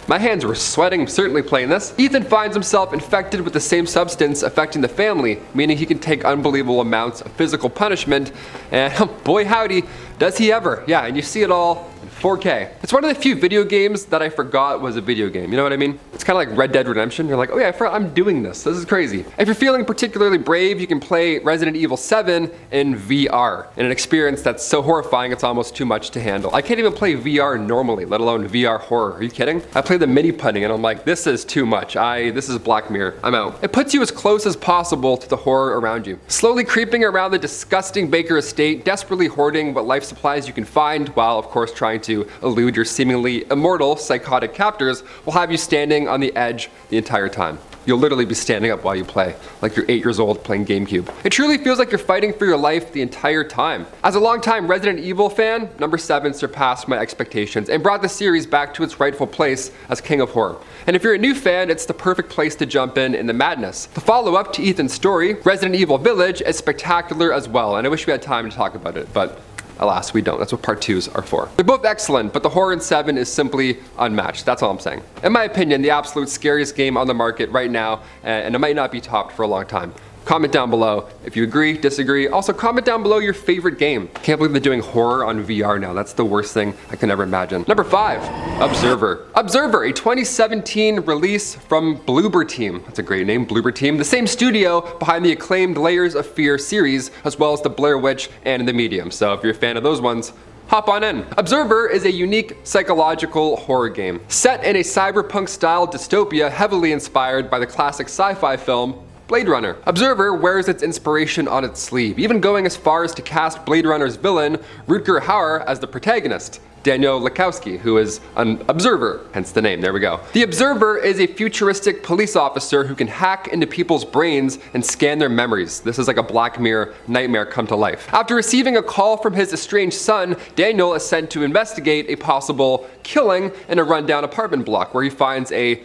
S4: My hands were sweating certainly playing this. Ethan finds himself infected with the same substance affecting the family, meaning he can take unbelievable amounts of physical punishment, and boy howdy, Does he ever? Yeah, and you see it all in 4K. It's one of the few video games that I forgot was a video game. You know what I mean? It's kind of like Red Dead Redemption. You're like, oh yeah, I forgot I'm doing this. This is crazy. If you're feeling particularly brave, you can play Resident Evil 7 in VR, in an experience that's so horrifying it's almost too much to handle. I can't even play VR normally, let alone VR horror. Are you kidding? I play the mini punning and I'm like, this is too much. This is Black Mirror. I'm out. It puts you as close as possible to the horror around you. Slowly creeping around the disgusting Baker estate, desperately hoarding what life supplies you can find, while of course trying to elude your seemingly immortal psychotic captors, will have you standing on the edge the entire time. You'll literally be standing up while you play, like you're 8 years old playing GameCube. It truly feels like you're fighting for your life the entire time. As a longtime Resident Evil fan, number 7 surpassed my expectations and brought the series back to its rightful place as king of horror. And if you're a new fan, it's the perfect place to jump in the madness. The follow-up to Ethan's story, Resident Evil Village, is spectacular as well, and I wish we had time to talk about it, but alas, we don't. That's what part 2s are for. They're both excellent, but the horror in 7 is simply unmatched. That's all I'm saying. In my opinion, the absolute scariest game on the market right now, and it might not be topped for a long time. Comment down below if you agree, disagree. Also, comment down below your favorite game. Can't believe they're doing horror on VR now. That's the worst thing I can ever imagine. Number 5, Observer. Observer, a 2017 release from Bloober Team. That's a great name, Bloober Team. The same studio behind the acclaimed Layers of Fear series, as well as the Blair Witch and The Medium. So if you're a fan of those ones, hop on in. Observer is a unique psychological horror game. Set in a cyberpunk style dystopia heavily inspired by the classic sci-fi film Blade Runner. Observer wears its inspiration on its sleeve, even going as far as to cast Blade Runner's villain, Rutger Hauer, as the protagonist, Daniel Lakowski, who is an observer, hence the name, there we go. The Observer is a futuristic police officer who can hack into people's brains and scan their memories. This is like a Black Mirror nightmare come to life. After receiving a call from his estranged son, Daniel is sent to investigate a possible killing in a rundown apartment block where he finds a,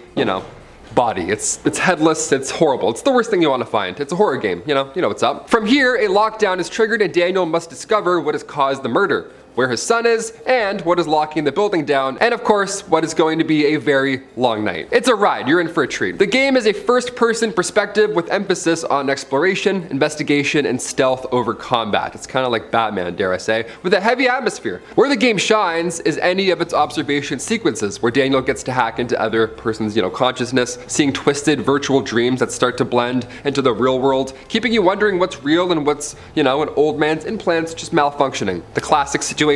S4: body. It's headless, it's horrible. It's the worst thing you want to find. It's a horror game, you know what's up. From here, a lockdown is triggered and Daniel must discover what has caused the murder, where his son is, and what is locking the building down, and of course, what is going to be a very long night. It's a ride, you're in for a treat. The game is a first-person perspective with emphasis on exploration, investigation, and stealth over combat. It's kind of like Batman, dare I say, with a heavy atmosphere. Where the game shines is any of its observation sequences, where Daniel gets to hack into other person's, consciousness, seeing twisted virtual dreams that start to blend into the real world, keeping you wondering what's real and what's, an old man's implants just malfunctioning. The classic situation,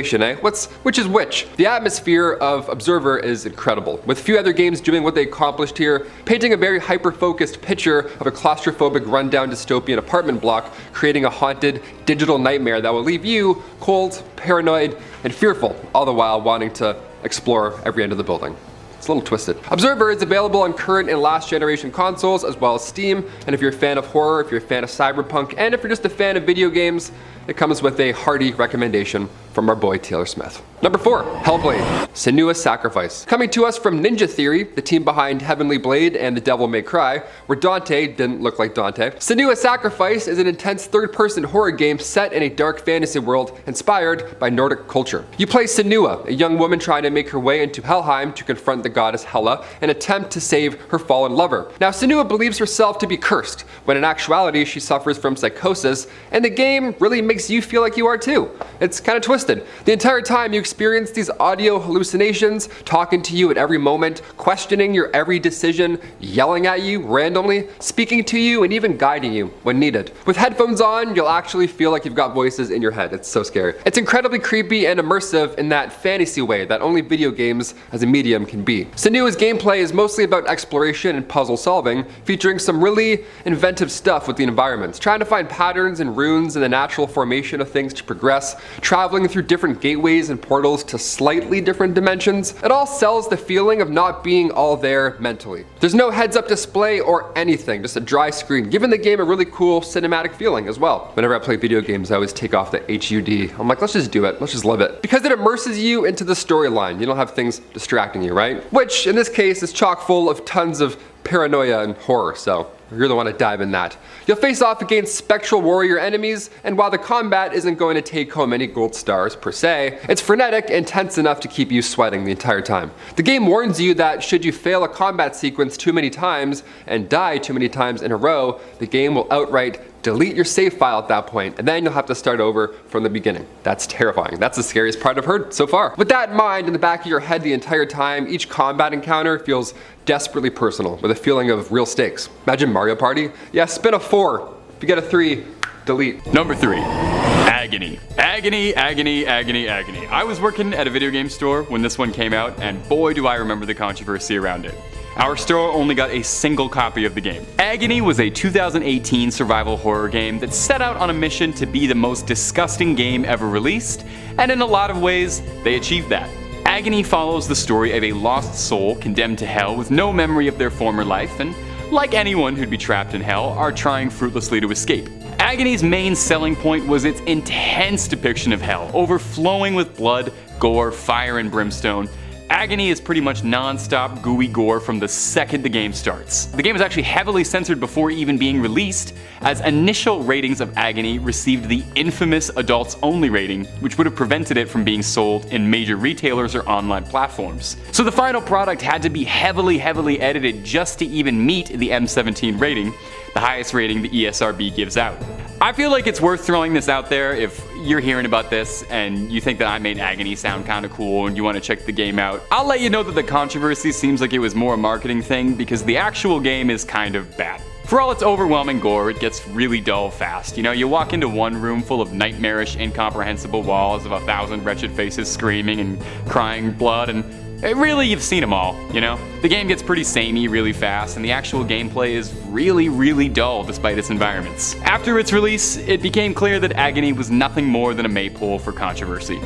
S4: which is which? The atmosphere of Observer is incredible, with few other games doing what they accomplished here, painting a very hyper-focused picture of a claustrophobic rundown dystopian apartment block, creating a haunted digital nightmare that will leave you cold, paranoid, and fearful, all the while wanting to explore every end of the building. It's a little twisted. Observer is available on current and last generation consoles as well as Steam, and if you're a fan of horror, if you're a fan of cyberpunk, and if you're just a fan of video games, it comes with a hearty recommendation from our boy Taylor Smith. Number 4, Hellblade, Senua's Sacrifice. Coming to us from Ninja Theory, the team behind Heavenly Blade and The Devil May Cry, where Dante didn't look like Dante. Senua's Sacrifice is an intense third-person horror game set in a dark fantasy world inspired by Nordic culture. You play Senua, a young woman trying to make her way into Helheim to confront the goddess Hela and attempt to save her fallen lover. Now, Senua believes herself to be cursed, when in actuality she suffers from psychosis, and the game really makes you feel like you are too. It's kind of twisted. The entire time you experience these audio hallucinations, talking to you at every moment, questioning your every decision, yelling at you randomly, speaking to you, and even guiding you when needed. With headphones on, you'll actually feel like you've got voices in your head. It's so scary. It's incredibly creepy and immersive in that fantasy way that only video games as a medium can be. Senua's gameplay is mostly about exploration and puzzle solving, featuring some really inventive stuff with the environments, trying to find patterns and runes in the natural formation of things to progress, traveling through different gateways and portals to slightly different dimensions. It all sells the feeling of not being all there mentally. There's no heads-up display or anything, just a dry screen, giving the game a really cool cinematic feeling as well. Whenever I play video games, I always take off the HUD. I'm like, let's just do it, let's just live it. Because it immerses you into the storyline. You don't have things distracting you, right? Which, in this case, is chock full of tons of paranoia and horror, so you're the one to dive in that. You'll face off against spectral warrior enemies, and while the combat isn't going to take home any gold stars per se, it's frenetic and tense enough to keep you sweating the entire time. The game warns you that should you fail a combat sequence too many times and die too many times in a row, the game will outright delete your save file at that point, and then you'll have to start over from the beginning. That's terrifying. That's the scariest part I've heard so far. With that in mind, in the back of your head the entire time, each combat encounter feels desperately personal, with a feeling of real stakes. Imagine Mario Party? Yeah, spin a 4. If you get a 3, delete.
S1: Number 3. Agony. Agony, agony, agony, agony. I was working at a video game store when this one came out, and boy do I remember the controversy around it. Our store only got a single copy of the game. Agony was a 2018 survival horror game that set out on a mission to be the most disgusting game ever released, and in a lot of ways, they achieved that. Agony follows the story of a lost soul condemned to hell with no memory of their former life, and like anyone who'd be trapped in hell, are trying fruitlessly to escape. Agony's main selling point was its intense depiction of hell, overflowing with blood, gore, fire, and brimstone. Agony is pretty much non-stop gooey gore from the second the game starts. The game was actually heavily censored before even being released, as initial ratings of Agony received the infamous adults only rating, which would have prevented it from being sold in major retailers or online platforms. So the final product had to be heavily edited just to even meet the M17 rating, the highest rating the ESRB gives out. I feel like it's worth throwing this out there if you're hearing about this and you think that I made Agony sound kinda cool and you want to check the game out. I'll let you know that the controversy seems like it was more a marketing thing because the actual game is kind of bad. For all its overwhelming gore, it gets really dull fast. You know, you walk into one room full of nightmarish, incomprehensible walls of 1,000 wretched faces screaming and crying blood, and really, you've seen them all, you know? The game gets pretty samey really fast, and the actual gameplay is really dull despite its environments. After its release, it became clear that Agony was nothing more than a maypole for controversy.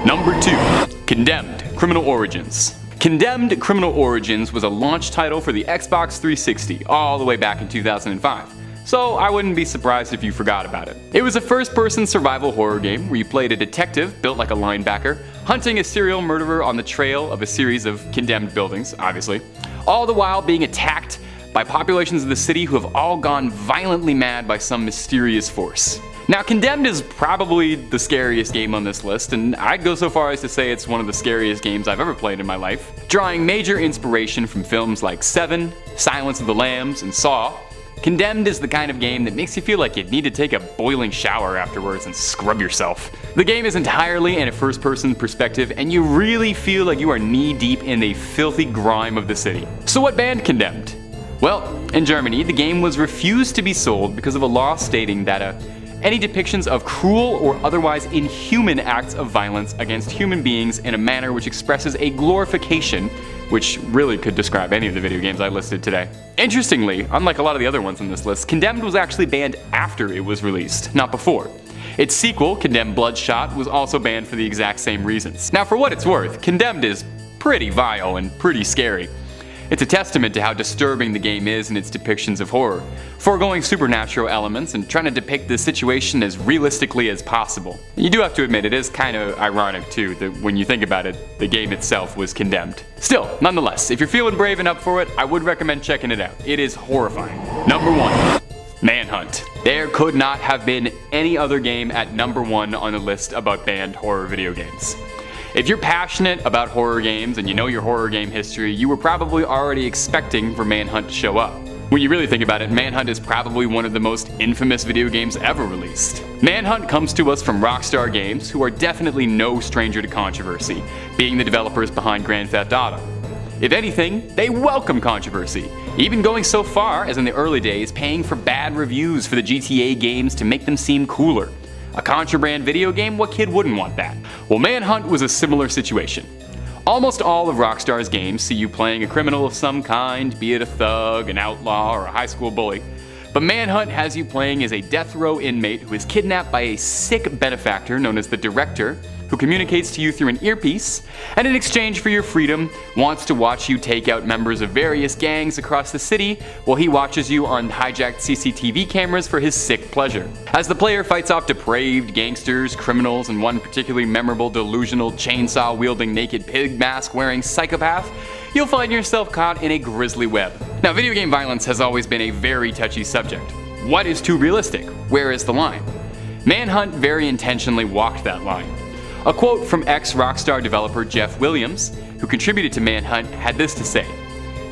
S1: Number 2. Condemned: Criminal Origins. Condemned: Criminal Origins was a launch title for the Xbox 360 all the way back in 2005. So I wouldn't be surprised if you forgot about it. It was a first-person survival horror game where you played a detective built like a linebacker, hunting a serial murderer on the trail of a series of condemned buildings, obviously, all the while being attacked by populations of the city who have all gone violently mad by some mysterious force. Now, Condemned is probably the scariest game on this list, and I'd go so far as to say it's one of the scariest games I've ever played in my life. Drawing major inspiration from films like Seven, Silence of the Lambs, and Saw, Condemned is the kind of game that makes you feel like you need to take a boiling shower afterwards and scrub yourself. The game is entirely in a first-person perspective, and you really feel like you are knee-deep in the filthy grime of the city. So what banned Condemned? Well, in Germany, the game was refused to be sold because of a law stating that any depictions of cruel or otherwise inhuman acts of violence against human beings in a manner which expresses a glorification, which really could describe any of the video games I listed today. Interestingly, unlike a lot of the other ones on this list, Condemned was actually banned after it was released, not before. Its sequel, Condemned Bloodshot, was also banned for the exact same reasons. Now, for what it's worth, Condemned is pretty vile and pretty scary. It's a testament to how disturbing the game is in its depictions of horror, foregoing supernatural elements and trying to depict the situation as realistically as possible. And you do have to admit, it is kind of ironic too that when you think about it, the game itself was condemned. Still, nonetheless, if you're feeling brave and up for it, I would recommend checking it out. It is horrifying. Number 1. Manhunt. There could not have been any other game at number 1 on the list about banned horror video games. If you're passionate about horror games and you know your horror game history, you were probably already expecting for Manhunt to show up. When you really think about it, Manhunt is probably one of the most infamous video games ever released. Manhunt comes to us from Rockstar Games, who are definitely no stranger to controversy, being the developers behind Grand Theft Auto. If anything, they welcome controversy, even going so far as in the early days paying for bad reviews for the GTA games to make them seem cooler. A contraband video game? What kid wouldn't want that? Well, Manhunt was a similar situation. Almost all of Rockstar's games see you playing a criminal of some kind, be it a thug, an outlaw, or a high school bully. But Manhunt has you playing as a death row inmate who is kidnapped by a sick benefactor known as the Director, who communicates to you through an earpiece, and in exchange for your freedom, wants to watch you take out members of various gangs across the city while he watches you on hijacked CCTV cameras for his sick pleasure. As the player fights off depraved gangsters, criminals, and one particularly memorable delusional chainsaw-wielding naked pig mask-wearing psychopath, you'll find yourself caught in a grisly web. Now, video game violence has always been a very touchy subject. What is too realistic? Where is the line? Manhunt very intentionally walked that line. A quote from ex-Rockstar developer Jeff Williams, who contributed to Manhunt, had this to say: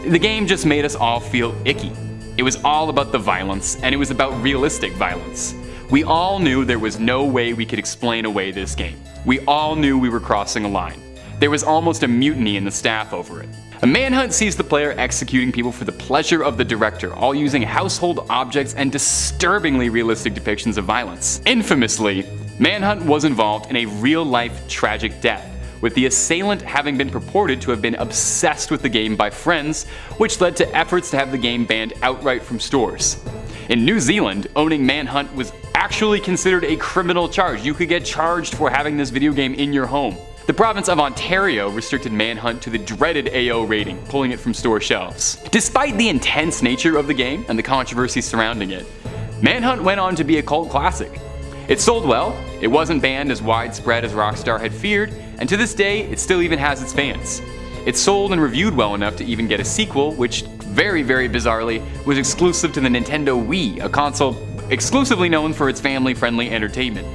S1: "The game just made us all feel icky. It was all about the violence, and it was about realistic violence. We all knew there was no way we could explain away this game. We all knew we were crossing a line. There was almost a mutiny in the staff over it. A Manhunt sees the player executing people for the pleasure of the director, all using household objects and disturbingly realistic depictions of violence. Infamously, Manhunt was involved in a real-life tragic death, with the assailant having been purported to have been obsessed with the game by friends, which led to efforts to have the game banned outright from stores. In New Zealand, owning Manhunt was actually considered a criminal charge. You could get charged for having this video game in your home. The province of Ontario restricted Manhunt to the dreaded AO rating, pulling it from store shelves. Despite the intense nature of the game and the controversy surrounding it, Manhunt went on to be a cult classic. It sold well, it wasn't banned as widespread as Rockstar had feared, and to this day, it still even has its fans. It sold and reviewed well enough to even get a sequel, which very bizarrely was exclusive to the Nintendo Wii, a console exclusively known for its family-friendly entertainment.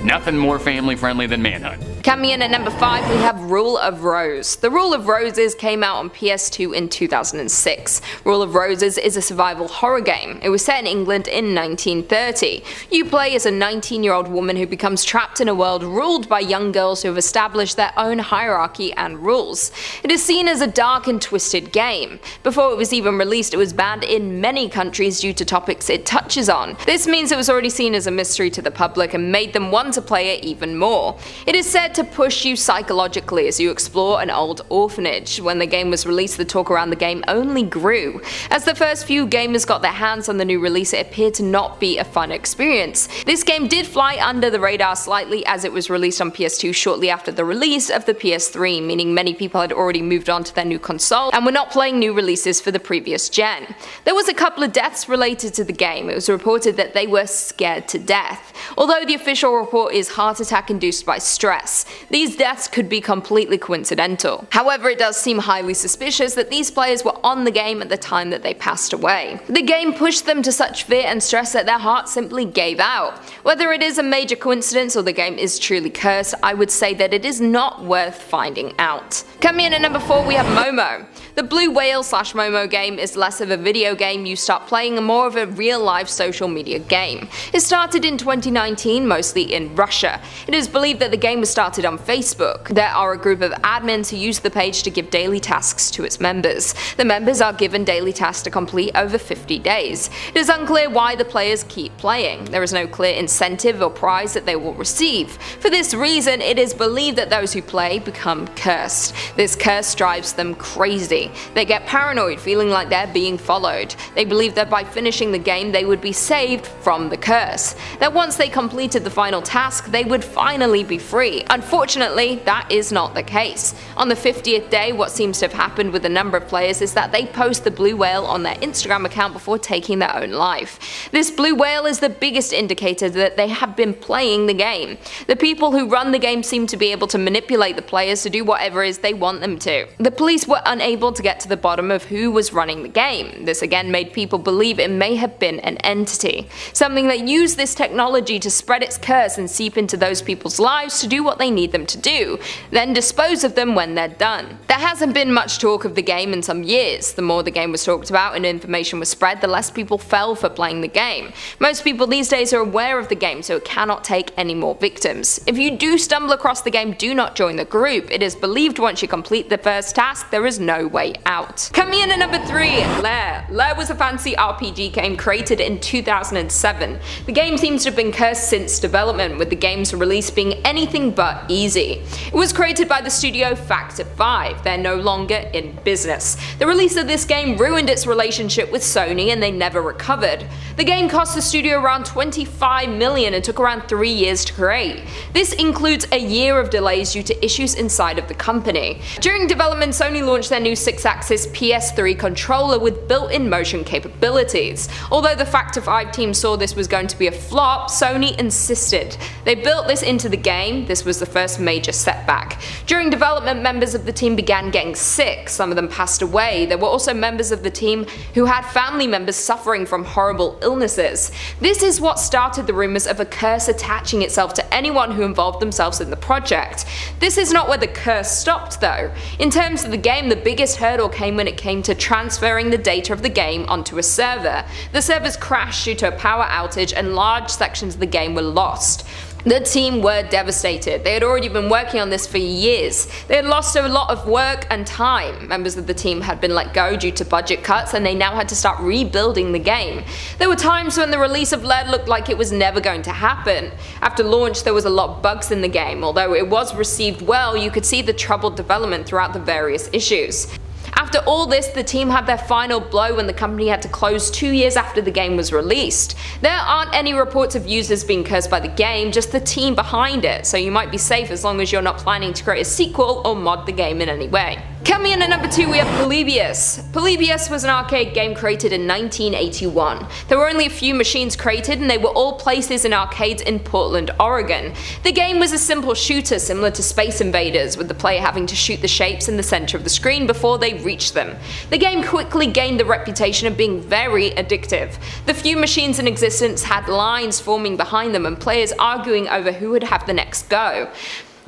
S1: Nothing more family-friendly than Manhunt.
S5: Coming in at number 5, we have Rule of Rose. The Rule of Roses came out on PS2 in 2006. Rule of Roses is a survival horror game. It was set in England in 1930. You play as a 19-year-old woman who becomes trapped in a world ruled by young girls who have established their own hierarchy and rules. It is seen as a dark and twisted game. Before it was even released, it was banned in many countries due to topics it touches on. This means it was already seen as a mystery to the public and made them want to play it even more. It is said to push you psychologically as you explore an old orphanage. When the game was released, the talk around the game only grew. As the first few gamers got their hands on the new release, it appeared to not be a fun experience. This game did fly under the radar slightly as it was released on PS2 shortly after the release of the PS3, meaning many people had already moved on to their new console and were not playing new releases for the previous gen. There was a couple of deaths related to the game. It was reported that they were scared to death. Although the official report is heart attack induced by stress. These deaths could be completely coincidental. However, it does seem highly suspicious that these players were on the game at the time that they passed away. The game pushed them to such fear and stress that their heart simply gave out. Whether it is a major coincidence or the game is truly cursed, I would say that it is not worth finding out. Coming in at number 4, we have Momo. The Blue Whale / Momo game is less of a video game. You start playing more of a real-life social media game. It started in 2019, mostly in Russia. It is believed that the game was started on Facebook. There are a group of admins who use the page to give daily tasks to its members. The members are given daily tasks to complete over 50 days. It is unclear why the players keep playing. There is no clear incentive or prize that they will receive. For this reason, it is believed that those who play become cursed. This curse drives them crazy. They get paranoid, feeling like they're being followed. They believe that by finishing the game they would be saved from the curse. That once they completed the final task, they would finally be free. Unfortunately, that is not the case. On the 50th day, what seems to have happened with a number of players is that they post the blue whale on their Instagram account before taking their own life. This blue whale is the biggest indicator that they have been playing the game. The people who run the game seem to be able to manipulate the players to do whatever it is they want them to. The police were unable to get to the bottom of who was running the game. This again made people believe it may have been an entity, something that used this technology to spread its curse and seep into those people's lives to do what they need them to do, then dispose of them when they're done. There hasn't been much talk of the game in some years. The more the game was talked about and information was spread, the less people fell for playing the game. Most people these days are aware of the game, so it cannot take any more victims. If you do stumble across the game, do not join the group. It is believed once you complete the first task, there is no way out. Coming in at number 3, Lair. Lair was a fantasy RPG game created in 2007. The game seems to have been cursed since development, with the game's release being anything but easy. It was created by the studio Factor 5. They're no longer in business. The release of this game ruined its relationship with Sony and they never recovered. The game cost the studio around $25 million and took around 3 years to create. This includes a year of delays due to issues inside of the company. During development, Sony launched their new 6-axis PS3 controller with built-in motion capabilities. Although the Factor 5 team saw this was going to be a flop, Sony insisted. They built this into the game. This was the first major setback. During development, members of the team began getting sick, some of them passed away. There were also members of the team who had family members suffering from horrible illnesses. This is what started the rumors of a curse attaching itself to anyone who involved themselves in the project. This is not where the curse stopped though. In terms of the game, the biggest hurdle came when it came to transferring the data of the game onto a server. The servers crashed due to a power outage and large sections of the game were lost. The team were devastated. They had already been working on this for years. They had lost a lot of work and time. Members of the team had been let go due to budget cuts and they now had to start rebuilding the game. There were times when the release of Lair looked like it was never going to happen. After launch there was a lot of bugs in the game. Although it was received well, you could see the troubled development throughout the various issues. After all this, the team had their final blow when the company had to close 2 years after the game was released. There aren't any reports of users being cursed by the game, just the team behind it, so you might be safe as long as you're not planning to create a sequel or mod the game in any way. Coming in at number 2 we have Polybius. Polybius was an arcade game created in 1981. There were only a few machines created and they were all places in arcades in Portland, Oregon. The game was a simple shooter similar to Space Invaders, with the player having to shoot the shapes in the center of the screen before they reach them. The game quickly gained the reputation of being very addictive. The few machines in existence had lines forming behind them and players arguing over who would have the next go.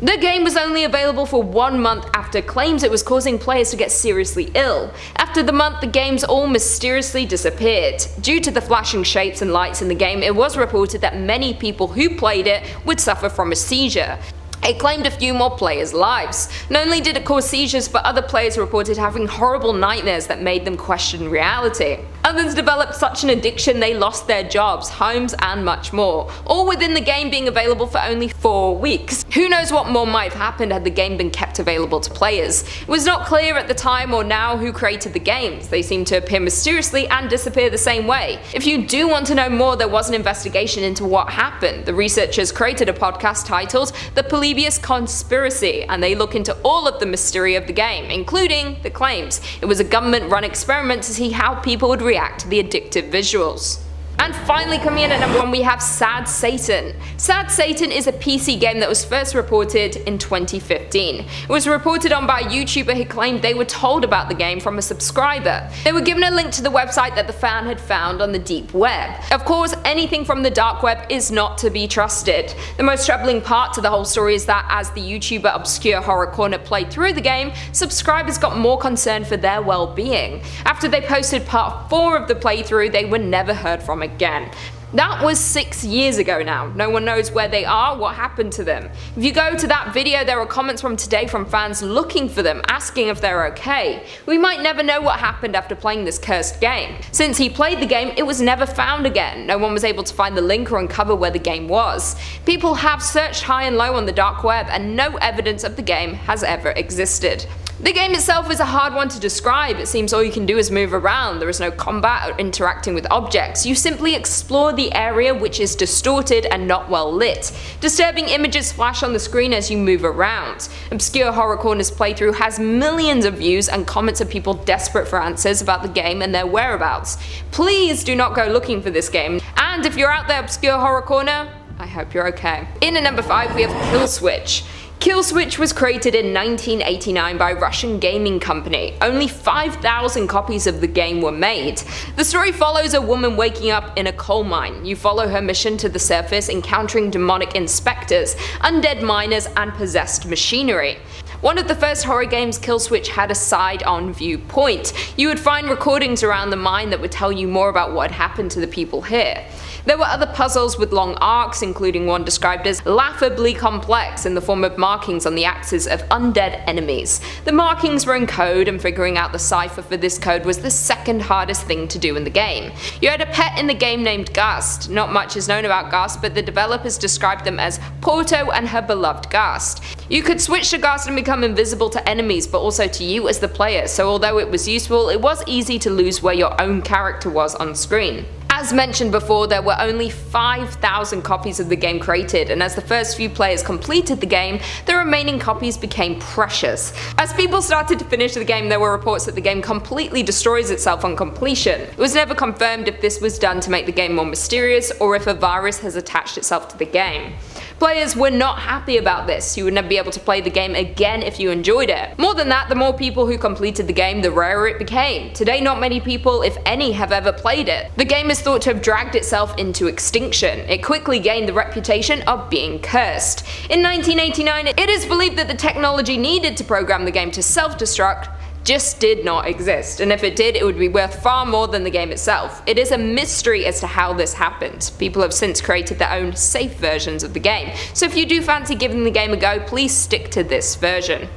S5: The game was only available for 1 month after claims it was causing players to get seriously ill. After the month, the games all mysteriously disappeared. Due to the flashing shapes and lights in the game, it was reported that many people who played it would suffer from a seizure. It claimed a few more players' lives. Not only did it cause seizures, but other players reported having horrible nightmares that made them question reality. Others developed such an addiction they lost their jobs, homes, and much more, all within the game being available for only 4 weeks. Who knows what more might have happened had the game been kept available to players. It was not clear at the time or now who created the games. They seem to appear mysteriously and disappear the same way. If you do want to know more, there was an investigation into what happened. The researchers created a podcast titled The Polybius Conspiracy, and they look into all of the mystery of the game, including the claims. It was a government-run experiment to see how people would react to the addictive visuals. And finally, coming in at number 1 we have Sad Satan. Sad Satan is a PC game that was first reported in 2015. It was reported on by a YouTuber who claimed they were told about the game from a subscriber. They were given a link to the website that the fan had found on the deep web. Of course, anything from the dark web is not to be trusted. The most troubling part to the whole story is that as the YouTuber Obscure Horror Corner played through the game, subscribers got more concerned for their well-being. After they posted part 4 of the playthrough, they were never heard from again. That was 6 years ago now. No one knows where they are, what happened to them. If you go to that video, there are comments from today from fans looking for them, asking if they're okay. We might never know what happened after playing this cursed game. Since he played the game, it was never found again. No one was able to find the link or uncover where the game was. People have searched high and low on the dark web and no evidence of the game has ever existed. The game itself is a hard one to describe. It seems all you can do is move around. There is no combat or interacting with objects. You simply explore the area, which is distorted and not well lit. Disturbing images flash on the screen as you move around. Obscure Horror Corner's playthrough has millions of views and comments of people desperate for answers about the game and their whereabouts. Please do not go looking for this game. And if you're out there, Obscure Horror Corner, I hope you're okay. In at number 5 we have Killswitch. Killswitch was created in 1989 by a Russian gaming company. Only 5,000 copies of the game were made. The story follows a woman waking up in a coal mine. You follow her mission to the surface, encountering demonic inspectors, undead miners, and possessed machinery. One of the first horror games, Killswitch had a side-on viewpoint. You would find recordings around the mine that would tell you more about what happened to the people here. There were other puzzles with long arcs, including one described as laughably complex in the form of markings on the axes of undead enemies. The markings were in code, and figuring out the cipher for this code was the second hardest thing to do in the game. You had a pet in the game named Gust. Not much is known about Gust, but the developers described them as Porto and her beloved Gust. You could switch to Gust and become invisible to enemies, but also to you as the player, so although it was useful, it was easy to lose where your own character was on screen. As mentioned before, there were only 5,000 copies of the game created, and as the first few players completed the game, the remaining copies became precious. As people started to finish the game, there were reports that the game completely destroys itself on completion. It was never confirmed if this was done to make the game more mysterious or if a virus has attached itself to the game. Players were not happy about this. You would never be able to play the game again if you enjoyed it. More than that, the more people who completed the game, the rarer it became. Today, not many people, if any, have ever played it. The game is thought to have dragged itself into extinction. It quickly gained the reputation of being cursed. In 1989, it is believed that the technology needed to program the game to self-destruct just did not exist, and if it did, it would be worth far more than the game itself. It is a mystery as to how this happened. People have since created their own safe versions of the game, so if you do fancy giving the game a go, please stick to this version.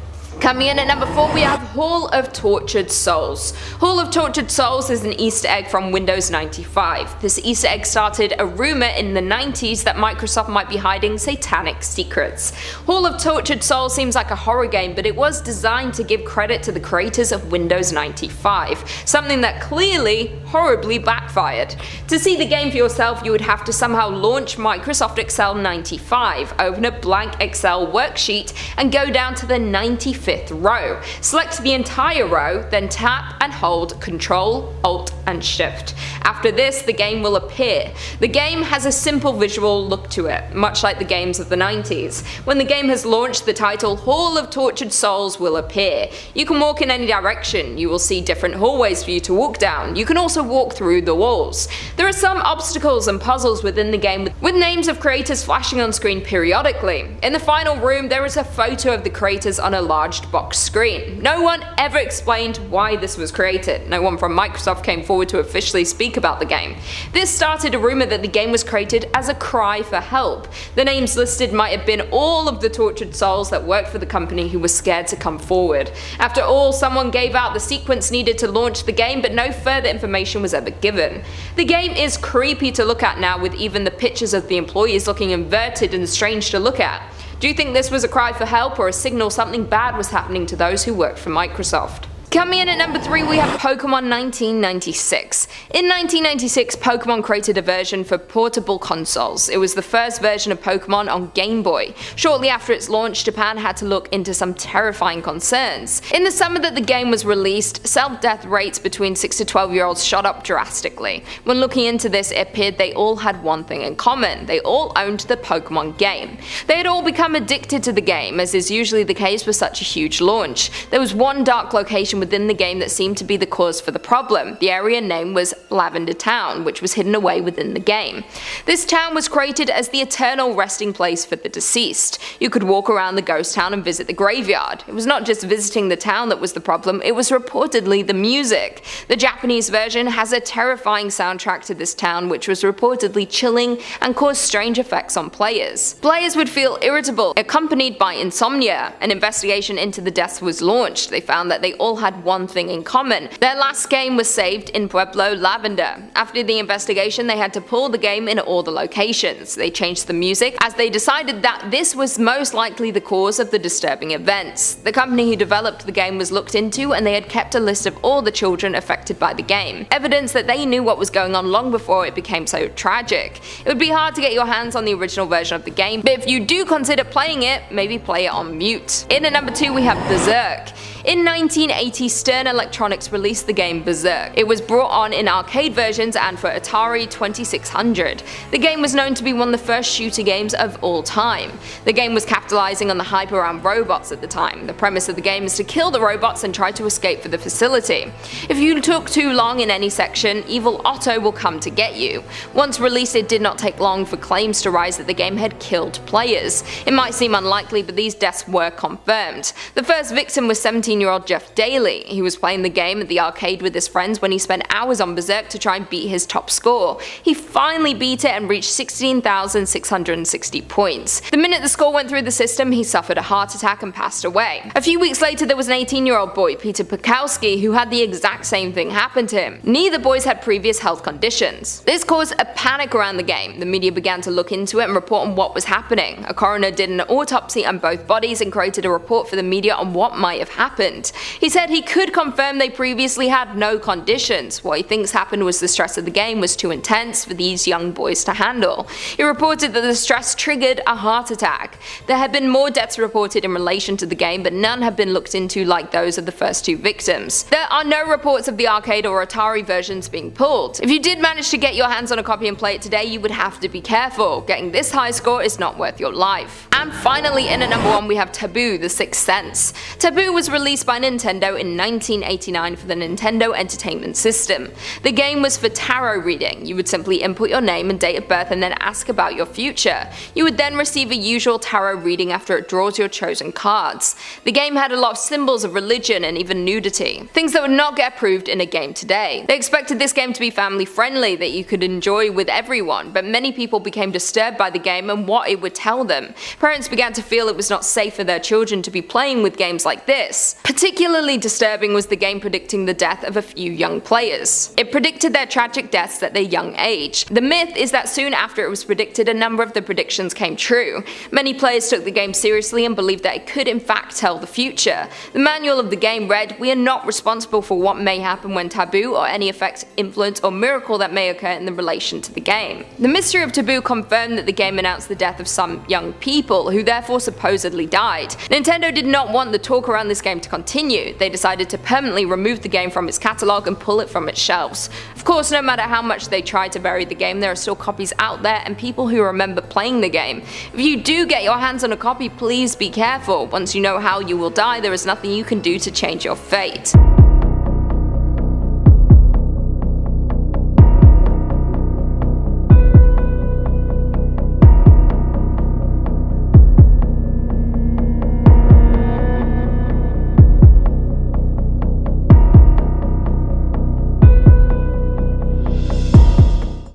S5: Coming in at number 4, we have Hall of Tortured Souls. Hall of Tortured Souls is an Easter egg from Windows 95. This Easter egg started a rumor in the 90s that Microsoft might be hiding satanic secrets. Hall of Tortured Souls seems like a horror game, but it was designed to give credit to the creators of Windows 95, something that clearly horribly backfired. To see the game for yourself, you would have to somehow launch Microsoft Excel 95, open a blank Excel worksheet, and go down to the 95th row. Select the entire row, then tap and hold Ctrl, Alt, and Shift. After this, the game will appear. The game has a simple visual look to it, much like the games of the 90s. When the game has launched, the title Hall of Tortured Souls will appear. You can walk in any direction. You will see different hallways for you to walk down. You can also walk through the walls. There are some obstacles and puzzles within the game with names of creators flashing on screen periodically. In the final room, there is a photo of the creators on a large box screen. No one ever explained why this was created. No one from Microsoft came forward to officially speak about the game. This started a rumor that the game was created as a cry for help. The names listed might have been all of the tortured souls that worked for the company who were scared to come forward. After all, someone gave out the sequence needed to launch the game, but no further information was ever given. The game is creepy to look at now, with even the pictures of the employees looking inverted and strange to look at. Do you think this was a cry for help or a signal something bad was happening to those who worked for Microsoft? Coming in at number 3, we have Pokémon 1996. In 1996, Pokémon created a version for portable consoles. It was the first version of Pokémon on Game Boy. Shortly after its launch, Japan had to look into some terrifying concerns. In the summer that the game was released, self-death rates between 6 to 12-year-olds shot up drastically. When looking into this, it appeared they all had one thing in common. They all owned the Pokémon game. They had all become addicted to the game, as is usually the case with such a huge launch. There was one dark location within the game that seemed to be the cause for the problem. The area name was Lavender Town, which was hidden away within the game. This town was created as the eternal resting place for the deceased. You could walk around the ghost town and visit the graveyard. It was not just visiting the town that was the problem, it was reportedly the music. The Japanese version has a terrifying soundtrack to this town, which was reportedly chilling and caused strange effects on players. Players would feel irritable, accompanied by insomnia. An investigation into the deaths was launched. They found that they all had one thing in common. Their last game was saved in Pueblo Lavender. After the investigation, they had to pull the game in all the locations. They changed the music as they decided that this was most likely the cause of the disturbing events. The company who developed the game was looked into, and they had kept a list of all the children affected by the game. Evidence that they knew what was going on long before it became so tragic. It would be hard to get your hands on the original version of the game, but if you do consider playing it, maybe play it on mute. In at number 2, we have Berserk. In 1980, Stern Electronics released the game Berserk. It was brought on in arcade versions and for Atari 2600. The game was known to be one of the first shooter games of all time. The game was capitalizing on the hype around robots at the time. The premise of the game is to kill the robots and try to escape for the facility. If you took too long in any section, Evil Otto will come to get you. Once released, it did not take long for claims to rise that the game had killed players. It might seem unlikely, but these deaths were confirmed. The first victim was 17-year-old Jeff Daly. He was playing the game at the arcade with his friends when he spent hours on Berserk to try and beat his top score. He finally beat it and reached 16,660 points. The minute the score went through the system, he suffered a heart attack and passed away. A few weeks later, there was an 18-year-old boy, Peter Pekowski, who had the exact same thing happen to him. Neither boys had previous health conditions. This caused a panic around the game. The media began to look into it and report on what was happening. A coroner did an autopsy on both bodies and created a report for the media on what might have happened. happened. He said he could confirm they previously had no conditions. What he thinks happened was the stress of the game was too intense for these young boys to handle. He reported that the stress triggered a heart attack. There have been more deaths reported in relation to the game, but none have been looked into like those of the first two victims. There are no reports of the arcade or Atari versions being pulled. If you did manage to get your hands on a copy and play it today, you would have to be careful. Getting this high score is not worth your life. And finally, in at number 1 we have Taboo the Six Sense. Taboo was released by Nintendo in 1989 for the Nintendo Entertainment System. The game was for tarot reading. You would simply input your name and date of birth and then ask about your future. You would then receive a usual tarot reading after it draws your chosen cards. The game had a lot of symbols of religion and even nudity, things that would not get approved in a game today. They expected this game to be family friendly, that you could enjoy with everyone, but many people became disturbed by the game and what it would tell them. Parents began to feel it was not safe for their children to be playing with games like this. Particularly disturbing was the game predicting the death of a few young players. It predicted their tragic deaths at their young age. The myth is that soon after it was predicted, a number of the predictions came true. Many players took the game seriously and believed that it could in fact tell the future. The manual of the game read, "We are not responsible for what may happen when Taboo or any effect, influence or miracle that may occur in the relation to the game." The mystery of Taboo confirmed that the game announced the death of some young people, who therefore supposedly died. Nintendo did not want the talk around this game to continue. They decided to permanently remove the game from its catalogue and pull it from its shelves. Of course, no matter how much they tried to bury the game, there are still copies out there and people who remember playing the game. If you do get your hands on a copy, please be careful. Once you know how you will die, there is nothing you can do to change your fate.